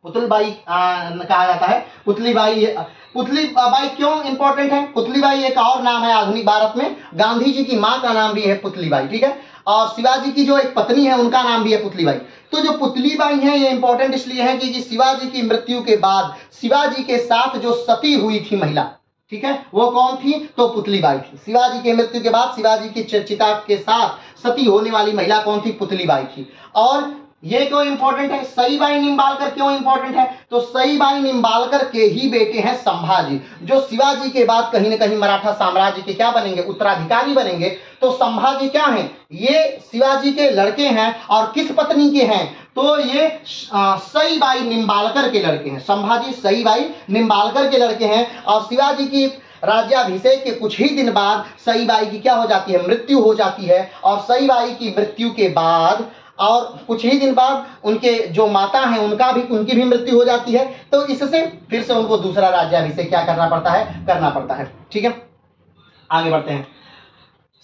पुतलीबाई कहा जाता है। पुतलीबाई क्यों इंपॉर्टेंट है? पुतलीबाई एक और नाम है आधुनिक भारत में, गांधी जी की मां का नाम भी है पुतलीबाई। ठीक है, और शिवाजी की जो एक पत्नी है उनका नाम भी है पुतलीबाई। तो जो पुतलीबाई है ये इंपॉर्टेंट इसलिए है कि शिवाजी की मृत्यु के बाद शिवाजी के साथ जो सती हुई थी महिला, ठीक है, वो कौन थी? तो पुतलीबाई थी। शिवाजी की मृत्यु के बाद शिवाजी की चिता के साथ सती होने वाली महिला कौन थी? पुतलीबाई थी। और ये क्यों इंपॉर्टेंट है? सईबाई निम्बालकर क्यों इंपॉर्टेंट है? तो सईबाई निम्बालकर के ही बेटे हैं संभाजी, जो शिवाजी के बाद कहीं ना कहीं मराठा साम्राज्य के क्या बनेंगे, उत्तराधिकारी बनेंगे। तो संभाजी क्या हैं? ये शिवाजी के लड़के हैं। और किस पत्नी के हैं? तो ये सईबाई निम्बालकर के लड़के हैं। संभाजी सईबाई निम्बालकर के लड़के हैं। और शिवाजी की राज्याभिषेक के कुछ ही दिन बाद सईबाई की क्या हो जाती है, मृत्यु हो जाती है। और सईबाई की मृत्यु के बाद और कुछ ही दिन बाद उनके जो माता हैं उनकी भी मृत्यु हो जाती है। तो इससे फिर से उनको दूसरा राज्याभिषेक क्या करना पड़ता है। ठीक है, आगे बढ़ते हैं।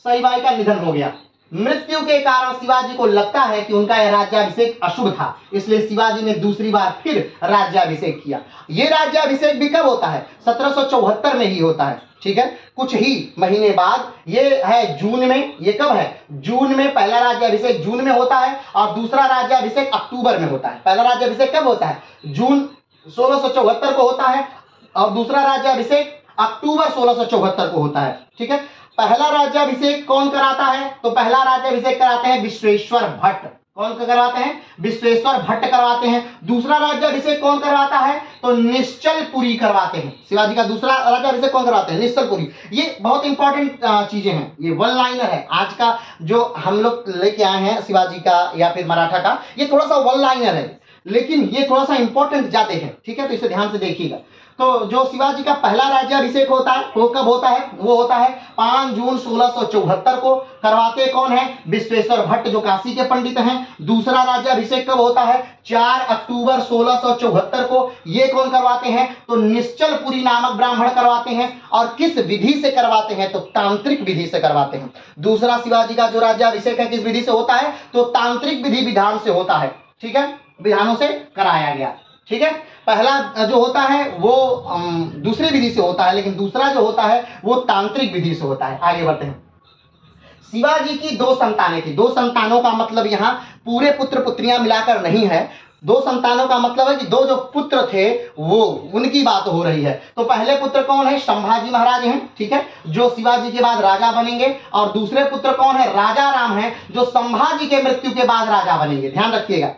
सईबाई का निधन हो गया। मृत्यु के कारण शिवाजी को लगता है कि उनका यह राज्याभिषेक अशुभ था, इसलिए शिवाजी ने दूसरी बार फिर राज्याभिषेक किया। ये राज्याभिषेक भी कब होता है? 1774 में ही होता है, ठीक है, कुछ ही महीने बाद। ये है जून में। ये कब है? जून में। पहला राज्याभिषेक जून में होता है और दूसरा राज्याभिषेक अक्टूबर में होता है। पहला राज्याभिषेक कब होता है? जून 1674 को होता है और दूसरा राज्याभिषेक अक्टूबर 1674 को होता है, ठीक है। पहला राज्याभिषेक कौन कराता है? तो पहला राज्याभिषेक कराते हैं विश्वेश्वर भट्ट। कौन करवाते हैं? विश्वेश्वर भट्ट करवाते हैं। दूसरा राज्याभिषेक कौन करवाता है? तो निश्चलपुरी करवाते हैं। शिवाजी का दूसरा राज्याभिषेक कौन करवाते हैं? निश्चलपुरी। ये बहुत इंपॉर्टेंट चीजें हैं, ये वन लाइनर है। आज का जो हम लोग लेके आए हैं शिवाजी का या फिर मराठा का, ये थोड़ा सा वन लाइनर है, लेकिन ये थोड़ा सा इंपॉर्टेंट ज्यादा है, ठीक है, तो इसे ध्यान से देखिएगा। तो जो शिवाजी का पहला राज्याभिषेक होता है वो कब होता है? वो होता है 5 जून 1674 को। करवाते कौन है? विश्वेश्वर भट्ट, जो काशी के पंडित हैं। दूसरा राज्याभिषेक कब होता है? 4 अक्टूबर 1674 को। ये कौन करवाते हैं? तो निश्चलपुरी नामक ब्राह्मण करवाते हैं। और किस विधि से करवाते हैं? तो तांत्रिक विधि से करवाते हैं। दूसरा शिवाजी का जो राज्याभिषेक है किस विधि से होता है? तो तांत्रिक विधि विधान से होता है, ठीक है, विधानों से कराया गया, ठीक है। पहला जो होता है वो दूसरे विधि से होता है, लेकिन दूसरा जो होता है वो तांत्रिक विधि से होता है। आगे बढ़ते हैं। शिवाजी की 2 संतानें थी। 2 संतानों का मतलब यहाँ पूरे पुत्र पुत्रियां मिलाकर नहीं है। 2 संतानों का मतलब है कि 2 जो पुत्र थे वो उनकी बात हो रही है। तो पहले पुत्र कौन है? संभाजी महाराज हैं, ठीक है, जो शिवाजी के बाद राजा बनेंगे। और दूसरे पुत्र कौन है? राजा राम है, जो संभाजी के मृत्यु के बाद राजा बनेंगे। ध्यान रखिएगा,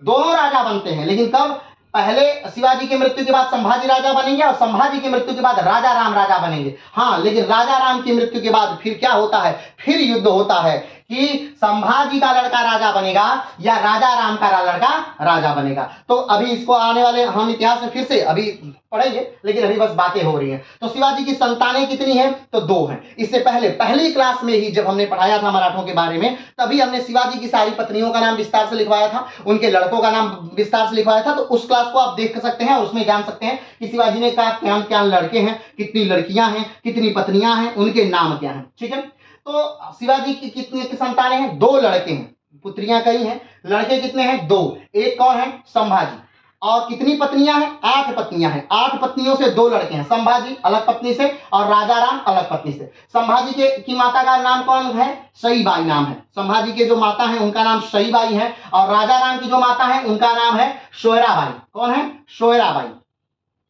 दोनों राजा बनते हैं, लेकिन कब? पहले शिवाजी की मृत्यु के बाद संभाजी राजा बनेंगे और संभाजी की मृत्यु के बाद राजा राम राजा बनेंगे। हाँ, लेकिन राजा राम की मृत्यु के बाद फिर क्या होता है? फिर युद्ध होता है कि संभाजी का लड़का राजा बनेगा या राजा राम का लड़का राजा बनेगा। तो अभी इसको आने वाले हम इतिहास में फिर से अभी पढ़ेंगे, लेकिन अभी बस बातें हो रही हैं। तो शिवाजी की संतानें कितनी हैं? तो 2 हैं। इससे पहले पहली क्लास में ही जब हमने पढ़ाया था मराठों के बारे में, तभी हमने शिवाजी की सारी पत्नियों का नाम विस्तार से लिखवाया था, उनके लड़कों का नाम विस्तार से लिखवाया था। तो उस क्लास को आप देख सकते हैं और उसमें जान सकते हैं कि शिवाजी ने कहा क्या क्या लड़के हैं, कितनी लड़कियां हैं, कितनी पत्नियां हैं, उनके नाम क्या हैं, ठीक है। तो शिवाजी की कितनी संतानें हैं? 2 लड़के हैं, पुत्रियां कई हैं, लड़के कितने हैं? 2। एक कौन है? संभाजी। और कितनी पत्नियां हैं? 8 पत्नियां हैं। 8 पत्नियों से 2 लड़के हैं, संभाजी अलग पत्नी से और राजा राम अलग पत्नी से। संभाजी के की माता का नाम कौन है? सईबाई नाम है। संभाजी के जो माता है उनका नाम सईबाई है और राजा राम की जो माता है उनका नाम है सोयराबाई। कौन है? सोयराबाई,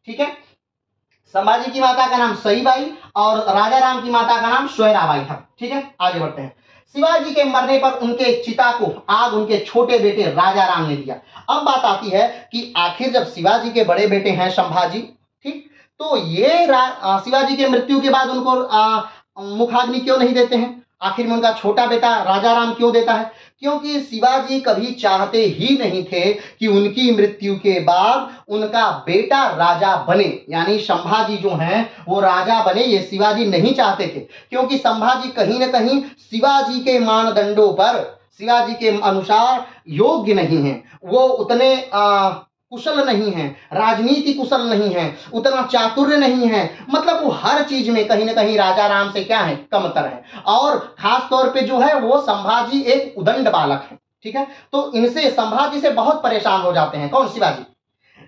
ठीक है। संभाजी की माता का नाम सईबाई और राजा राम की माता का नाम सोयराबाई था, ठीक है। आगे बढ़ते हैं। शिवाजी के मरने पर उनके चिता को आग उनके छोटे बेटे राजा राम ने दिया। अब बात आती है कि आखिर जब शिवाजी के बड़े बेटे हैं संभाजी, ठीक, तो ये शिवाजी के मृत्यु के बाद उनको मुखाग्नि क्यों नहीं देते हैं? आखिर में उनका छोटा बेटा राजा राम क्यों देता है? क्योंकि शिवाजी कभी चाहते ही नहीं थे कि उनकी मृत्यु के बाद उनका बेटा राजा बने, यानी संभाजी जो हैं वो राजा बने, ये शिवाजी नहीं चाहते थे। क्योंकि संभाजी कहीं ना कहीं शिवाजी के मानदंडों पर, शिवाजी के अनुसार योग्य नहीं है, वो उतने कुशल नहीं है, राजनीति कुशल नहीं है, उतना चातुर्य नहीं है, मतलब वो हर चीज में कहीं ना कहीं राजा राम से क्या है? कमतर है। और खास तौर पे जो है वो संभाजी एक उदंड बालक है, ठीक है। तो इनसे संभाजी से बहुत परेशान हो जाते हैं। कौन? शिवाजी।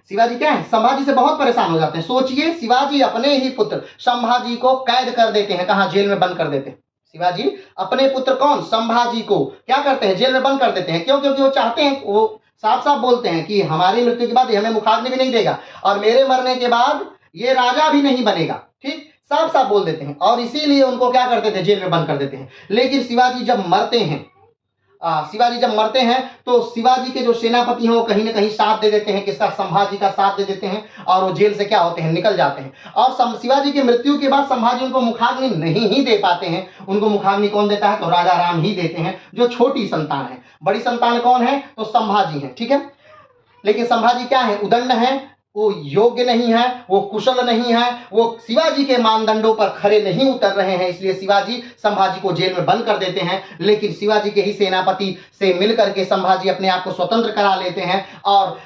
शिवाजी क्या है? संभाजी से बहुत परेशान हो जाते हैं। सोचिए, शिवाजी अपने ही पुत्र संभाजी को कैद कर देते हैं, कहाँ? जेल में बंद कर देते हैं। शिवाजी अपने पुत्र कौन? संभाजी को क्या करते हैं? जेल में बंद कर देते हैं। क्यों? क्योंकि वो चाहते हैं, वो साफ साफ बोलते हैं कि हमारी मृत्यु के बाद ये हमें मुखाग्नि भी नहीं देगा और मेरे मरने के बाद ये राजा भी नहीं बनेगा, ठीक, साफ साफ बोल देते हैं। और इसीलिए उनको क्या करते थे? जेल में बंद कर देते हैं। लेकिन शिवाजी जब मरते हैं, तो शिवाजी के जो सेनापति हैं वो कहीं ना कहीं साथ दे देते हैं, किसका? संभाजी का साथ दे देते हैं और वो जेल से क्या होते हैं? निकल जाते हैं। और शिवाजी की मृत्यु के बाद संभाजी उनको मुखाग्नि नहीं ही दे पाते हैं। उनको मुखाग्नि कौन देता है? तो राजा राम ही देते हैं, जो छोटी संतान है। बड़ी संतान कौन है? तो संभाजी है, ठीक है। लेकिन संभाजी क्या है? उदंड है, वो योग्य नहीं है, वो कुशल नहीं है, वो शिवाजी के मानदंडों पर खरे नहीं उतर रहे हैं, इसलिए शिवाजी संभाजी को जेल में बंद कर देते हैं। लेकिन शिवाजी के ही सेनापति से मिलकर के संभाजी अपने आप को स्वतंत्र करा लेते हैं और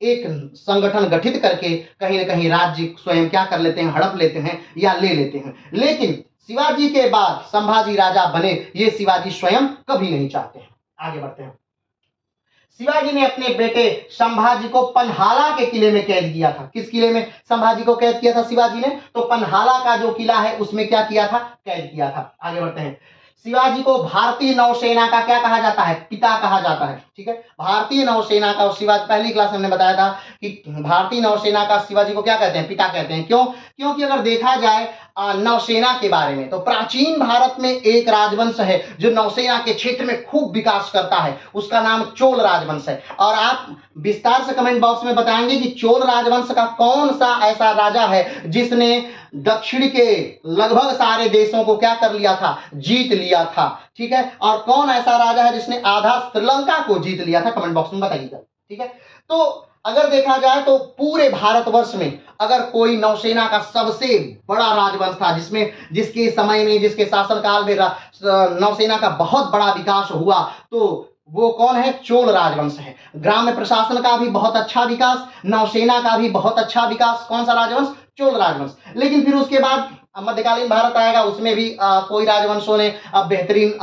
एक संगठन गठित करके कहीं ना कहीं राज्य स्वयं क्या कर लेते हैं? हड़प लेते हैं या ले लेते हैं। लेकिन शिवाजी के बाद संभाजी राजा बने, ये शिवाजी स्वयं कभी नहीं चाहते हैं। आगे बढ़ते हैं। शिवाजी ने अपने बेटे संभाजी को पन्हाला के किले में कैद किया था। किस किले में संभाजी को कैद किया था शिवाजी ने? तो पन्हाला का जो किला है उसमें क्या किया था? कैद किया था। आगे बढ़ते हैं। शिवाजी को भारतीय नौसेना का क्या कहा जाता है? पिता कहा जाता है। ठीक है, भारतीय नौसेना का शिवाजी, पहली क्लास में हमने बताया था कि भारतीय नौसेना का शिवाजी को क्या कहते हैं? पिता कहते हैं। क्यों? क्योंकि अगर देखा जाए नौसेना के बारे में, तो प्राचीन भारत में एक राजवंश है जो नौसेना के क्षेत्र में खूब विकास करता है, उसका नाम चोल राजवंश है। और आप विस्तार से कमेंट बॉक्स में बताएंगे कि चोल राजवंश का कौन सा ऐसा राजा है जिसने दक्षिण के लगभग सारे देशों को क्या कर लिया था? जीत लिया था। ठीक है, और कौन ऐसा राजा है जिसने आधा श्रीलंका को जीत लिया था? कमेंट बॉक्स में बताइएगा। ठीक है, तो अगर देखा जाए तो पूरे भारतवर्ष में अगर कोई नौसेना का सबसे बड़ा राजवंश था जिसके समय में, जिसके शासनकाल में नौसेना का बहुत बड़ा विकास हुआ, तो वो कौन है? चोल राजवंश है। ग्राम्य प्रशासन का भी बहुत अच्छा विकास, नौसेना का भी बहुत अच्छा विकास। कौन सा राजवंश? चोल राजवंश। लेकिन फिर उसके बाद मध्यकालीन भारत आएगा, उसमें भी कोई राजवंशों ने बेहतरीन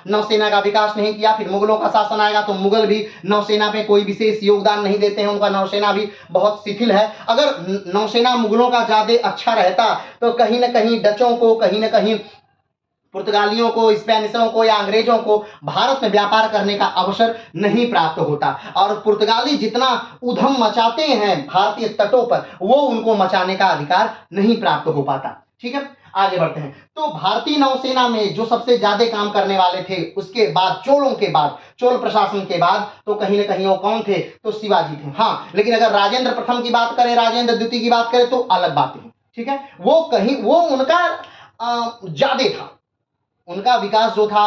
नौसेना का विकास नहीं किया। फिर मुगलों का शासन आएगा तो मुगल भी नौसेना पे कोई विशेष योगदान नहीं देते हैं, उनका नौसेना भी बहुत शिथिल है। अगर नौसेना मुगलों का ज्यादा अच्छा रहता तो कहीं ना कहीं डचों को, कहीं ना कहीं पुर्तगालियों को, स्पेनिशों को या अंग्रेजों को भारत में व्यापार करने का अवसर नहीं प्राप्त होता। और पुर्तगाली जितना उधम मचाते हैं भारतीय तटों पर, वो उनको मचाने का अधिकार नहीं प्राप्त हो पाता। ठीक है, आगे बढ़ते हैं। तो भारतीय नौसेना में जो सबसे ज्यादा काम करने वाले थे उसके बाद, चोलों के बाद, चोल प्रशासन के बाद, तो कहीं ना कहीं वो कौन थे? तो शिवाजी थे। हाँ, लेकिन अगर राजेंद्र प्रथम की बात करें, राजेंद्र द्वितीय की बात करें तो अलग बात है। ठीक है, वो उनका ज्यादा था, उनका विकास जो था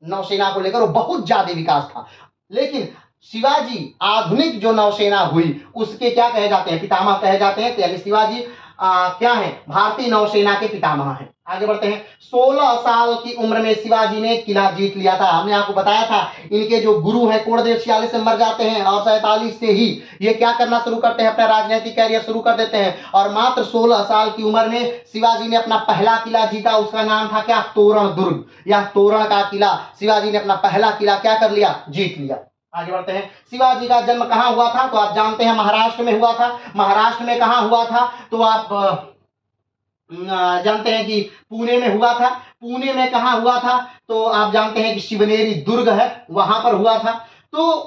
नौसेना को लेकर वो बहुत ज्यादा विकास था। लेकिन शिवाजी आधुनिक जो नौसेना हुई उसके क्या कहे जाते हैं? पितामह कहे जाते हैं। यानी शिवाजी क्या है? भारतीय नौसेना के पितामह हैं। आगे बढ़ते हैं। 16 साल की उम्र में शिवाजी ने किला जीत लिया था। हमने आपको बताया था इनके जो गुरु हैं कोणदेव 46 से मर जाते हैं और 47 से ही ये क्या करना शुरू करते हैं? अपना राजनीतिक कैरियर शुरू कर देते हैं। और मात्र 16 साल की उम्र में शिवाजी ने अपना पहला किला जीता। उसका नाम था क्या? तोरण दुर्ग, या तोरण का किला। शिवाजी ने अपना पहला किला क्या कर लिया? जीत लिया। आगे बढ़ते हैं। शिवाजी का जन्म कहां हुआ था? तो आप जानते हैं महाराष्ट्र में हुआ था। महाराष्ट्र में कहां हुआ था? तो आप जानते हैं कि पुणे में हुआ था। पुणे में कहां हुआ था? तो आप जानते हैं कि शिवनेरी दुर्ग है, वहां पर हुआ था। तो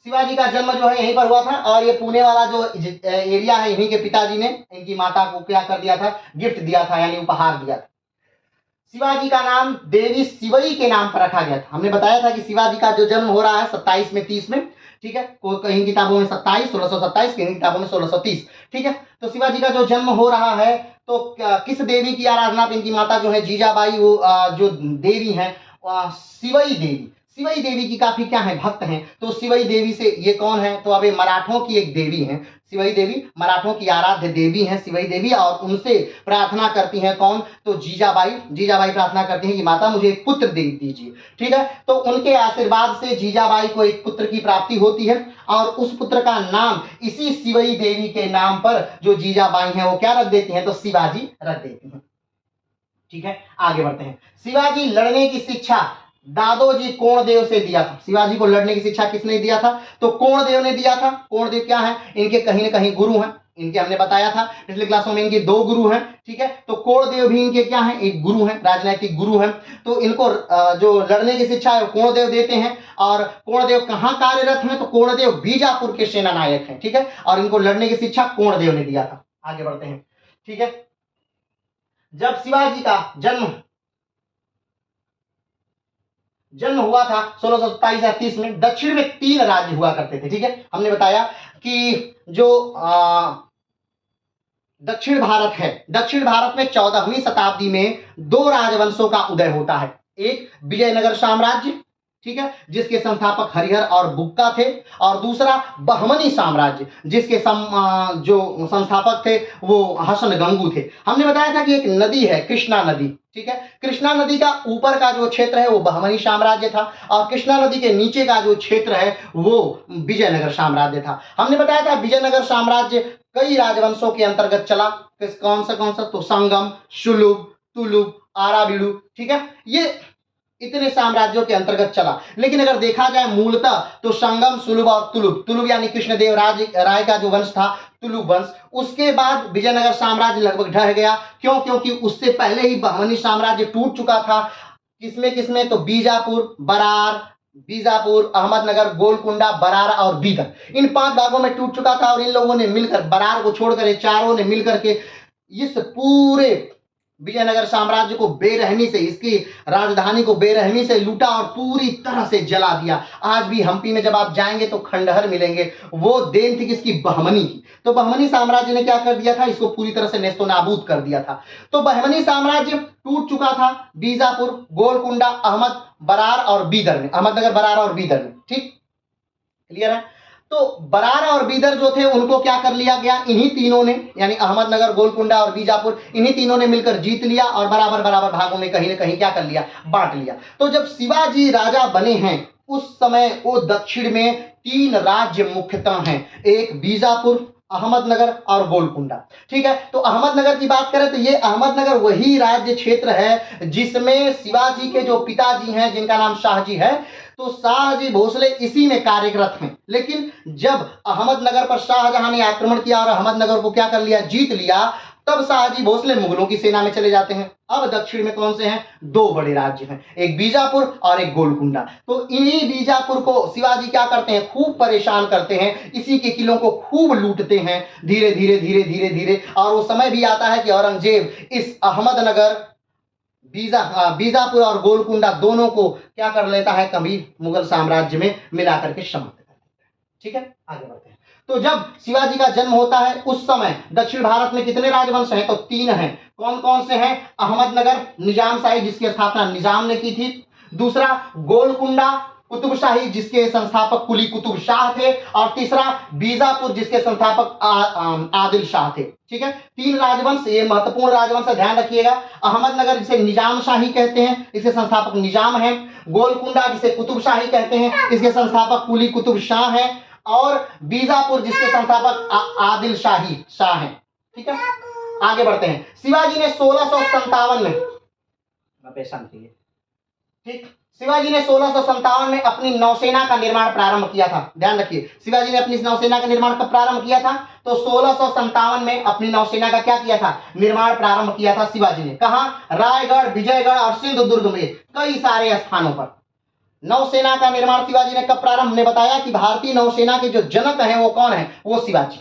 शिवाजी का जन्म जो है यहीं पर हुआ था। और ये पुणे वाला जो एरिया है, इन्हीं के पिताजी ने इनकी माता को क्या कर दिया था? गिफ्ट दिया था, यानी उपहार दिया था। शिवाजी का नाम देवी शिवई के नाम पर रखा गया था। हमने बताया था कि शिवाजी का जो जन्म हो रहा है 27 में 30 में। ठीक है, कहीं किताबों में 1627, कहीं किताबों में 1630। ठीक है, तो शिवाजी का जो जन्म हो रहा है तो किस देवी की आराधना पे? इनकी माता जो है जीजाबाई, वो जो देवी है शिवई देवी, शिवई देवी की काफी क्या है? भक्त हैं। तो शिवई देवी से ये कौन है? तो अब ये मराठों की एक देवी है। शिवई देवी मराठों की आराध्य देवी है शिवई देवी, और उनसे प्रार्थना करती हैं कौन? तो जीजाबाई। जीजाबाई प्रार्थना करती हैं कि माता मुझे एक पुत्र दे दीजिए। ठीक है, तो उनके आशीर्वाद से जीजाबाई को एक पुत्र की प्राप्ति होती है और उस पुत्र का नाम इसी शिवई देवी के नाम पर जो जीजाबाई हैं वो क्या रख देती हैं? तो शिवाजी रख देती हैं। ठीक है, आगे बढ़ते हैं। शिवाजी लड़ने की शिक्षा दादोजी कोणदेव से दिया था। शिवाजी को लड़ने की शिक्षा किसने दिया था? तो कोणदेव ने दिया था। कोणदेव क्या है? इनके कहीं ना कहीं गुरु हैं। इनके हमने बताया था पिछले क्लासों में, इनके 2 गुरु हैं। ठीक है, तो कोणदेव भी इनके क्या हैं? एक गुरु हैं, राजनैतिक गुरु हैं। तो इनको जो लड़ने की शिक्षा है कोणदेव देते हैं। और कोणदेव कहाँ कार्यरत हैं? तो कोणदेव बीजापुर के सेना नायक हैं। ठीक है, और इनको लड़ने की शिक्षा कोणदेव ने दिया था। आगे बढ़ते हैं। ठीक है, जब शिवाजी का जन्म हुआ था 1627-30 में, दक्षिण में 3 राज्य हुआ करते थे। ठीक है, हमने बताया कि जो दक्षिण भारत है, दक्षिण भारत में 14वीं शताब्दी में 2 राजवंशों का उदय होता है। एक विजयनगर साम्राज्य, ठीक है, जिसके संस्थापक हरिहर और बुक्का थे, और दूसरा बहमनी साम्राज्य जिसके जो संस्थापक थे वो हसन गंगू थे। हमने बताया था कि एक नदी है कृष्णा नदी। ठीक है, कृष्णा नदी का ऊपर का जो क्षेत्र है वो बहमनी साम्राज्य था, और कृष्णा नदी के नीचे का जो क्षेत्र है वो विजयनगर साम्राज्य था। हमने बताया था विजयनगर साम्राज्य कई राजवंशों के अंतर्गत चला। कौन सा? तो संगम, शुलुभ, तुलुक, आराबीडु, ठीक है, ये इतने साम्राज्यों के अंतर्गत चला। लेकिन अगर देखा जाए मूलतः तो संगम, सुलभ और तुलुक, तुलुक यानी कृष्णदेव राय का जो वंश था तुलुक वंश, उसके बाद विजयनगर साम्राज्य लगभग ढह गया। क्यों? क्योंकि उससे पहले ही बहमनी साम्राज्य टूट चुका था। किसमें किसमें? तो बीजापुर, बरार, बीजापुर, अहमदनगर, गोलकुंडा, बरार और बीदर, इन 5 भागों में टूट चुका था। और इन लोगों ने मिलकर, बरार को छोड़कर ये चारों ने मिलकर के इस पूरे विजयनगर साम्राज्य को बेरहमी से, इसकी राजधानी को बेरहमी से लूटा और पूरी तरह से जला दिया। आज भी हम्पी में जब आप जाएंगे तो खंडहर मिलेंगे। वो देन थी किसकी? बहमनी की। तो बहमनी साम्राज्य ने क्या कर दिया था? इसको पूरी तरह से नेस्तनाबूद कर दिया था। तो बहमनी साम्राज्य टूट चुका था बीजापुर, गोलकुंडा, अहमद, बरार और बीदर में, अहमदनगर, बरार और बीदर में। ठीक, क्लियर है? तो बरार और बीदर जो थे उनको क्या कर लिया गया? इन्हीं तीनों ने, यानी अहमदनगर, गोलकुंडा और बीजापुर, इन्हीं तीनों ने मिलकर जीत लिया और बराबर बराबर भागों में कहीं ना कहीं क्या कर लिया? बांट लिया। तो जब शिवाजी राजा बने हैं उस समय वो दक्षिण में 3 राज्य मुख्यतः हैं, एक बीजापुर, अहमदनगर और गोलकुंडा। ठीक है, तो अहमदनगर की बात करें तो ये अहमदनगर वही राज्य क्षेत्र है जिसमें शिवाजी के जो पिताजी हैं, जिनका नाम शाहजी है, तो शाहजी भोसले इसी में कार्यरत हैं। लेकिन जब अहमदनगर पर शाहजहां ने आक्रमण किया और अहमदनगर को क्या कर लिया? जीत लिया, तब शाहजी भोसले मुगलों की सेना में चले जाते हैं। अब दक्षिण में कौन से हैं? 2 बड़े राज्य हैं, एक बीजापुर और एक गोलकुंडा। तो इन्हीं बीजापुर को शिवाजी क्या करते हैं? खूब परेशान करते हैं, इसी के किलों को खूब लूटते हैं धीरे धीरे धीरे धीरे धीरे। और वो समय भी आता है कि औरंगजेब इस अहमदनगर, बीजापुर और गोलकुंडा दोनों को क्या कर लेता है? कभी मुगल साम्राज्य में मिलाकर के समाप्त कर देता है। ठीक है, आगे बढ़ते हैं। तो जब शिवाजी का जन्म होता है उस समय दक्षिण भारत में कितने राजवंश हैं? तो 3 हैं। कौन कौन से हैं? अहमदनगर निजामशाही, जिसकी स्थापना निजाम ने की थी। दूसरा गोलकुंडा कुतुबशाही, जिसके संस्थापक कुली कुतुब शाह थे। और तीसरा बीजापुर, जिसके संस्थापक आदिल शाह थे। ठीक है, 3 राजवंश, ये महत्वपूर्ण राजवंश है, ध्यान रखिएगा। अहमदनगर जिसे निजामशाही कहते हैं, इसके संस्थापक निजाम है। गोलकुंडा जिसे कुतुबशाही कहते हैं, इसके संस्थापक कुली कुतुब शाह है। और बीजापुर जिसके संस्थापक आदिल शाही शाह हैं। ठीक है, आगे बढ़ते हैं। शिवाजी ने 1657 में, ठीक, शिवाजी ने 1657 में अपनी नौसेना का निर्माण प्रारंभ किया था। ध्यान रखिए, शिवाजी ने अपनी नौसेना का निर्माण कब प्रारंभ किया था? तो 1657 में अपनी नौसेना का क्या किया था? निर्माण प्रारंभ किया था शिवाजी ने। कहां? रायगढ़, विजयगढ़ और सिंधुदुर्ग में कई सारे स्थानों पर नौसेना का निर्माण शिवाजी ने कब प्रारंभ? हमने बताया कि भारतीय नौसेना के जो जनक हैं वो कौन है? वो शिवाजी।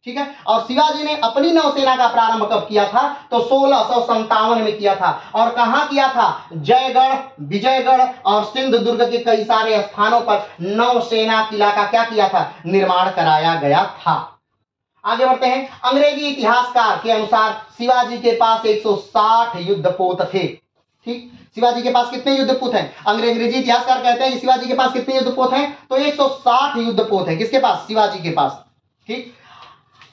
ठीक है, और शिवाजी ने अपनी नौसेना का प्रारंभ कब किया था? तो 1657 में किया था। और कहां किया था? जयगढ़, विजयगढ़ और सिंधुदुर्ग के कई सारे स्थानों पर नौसेना किला का क्या किया था? निर्माण कराया गया था। आगे बढ़ते हैं। अंग्रेजी इतिहासकार के अनुसार शिवाजी के पास 160 युद्धपोत थे। ठीक, शिवाजी के पास कितने युद्धपोत हैं? अंग्रेजी इतिहासकार कहते हैं कि शिवाजी के पास कितने युद्धपोत हैं? तो 160 युद्धपोत हैं। किसके पास? शिवाजी के पास। ठीक,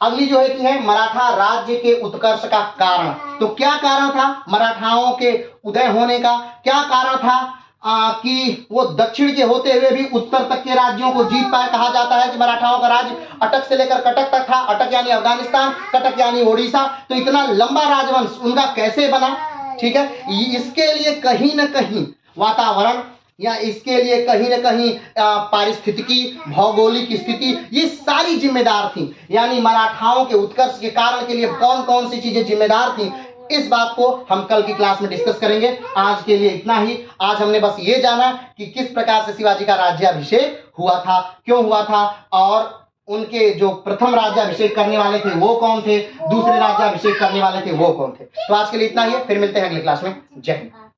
अगली जो है कि है मराठा राज्य के उत्कर्ष का कारण। तो क्या कारण था मराठाओं के उदय होने का? क्या कारण था कि वो दक्षिण के होते हुए भी उत्तर तक के राज्यों को जीत पाए? कहा जाता है कि मराठाओं का राज्य अटक से लेकर कटक तक था। अटक यानी अफगानिस्तान, कटक यानी ओडिशा। तो इतना लंबा राजवंश उनका कैसे बना? ठीक है, इसके लिए कहीं ना कहीं वातावरण, या इसके लिए कहीं ना कहीं पारिस्थितिकी, भौगोलिक स्थिति, ये सारी जिम्मेदार थी। यानी मराठाओं के उत्कर्ष के कारण के लिए कौन कौन सी चीजें जिम्मेदार थी, इस बात को हम कल की क्लास में डिस्कस करेंगे। आज के लिए इतना ही। आज हमने बस ये जाना कि किस प्रकार से शिवाजी का राज्याभिषेक हुआ था, क्यों हुआ था, और उनके जो प्रथम राज्याभिषेक करने वाले थे वो कौन थे, दूसरे राज्याभिषेक करने वाले थे वो कौन थे। तो आज के लिए इतना ही है, फिर मिलते हैं अगले क्लास में। जय हिंद।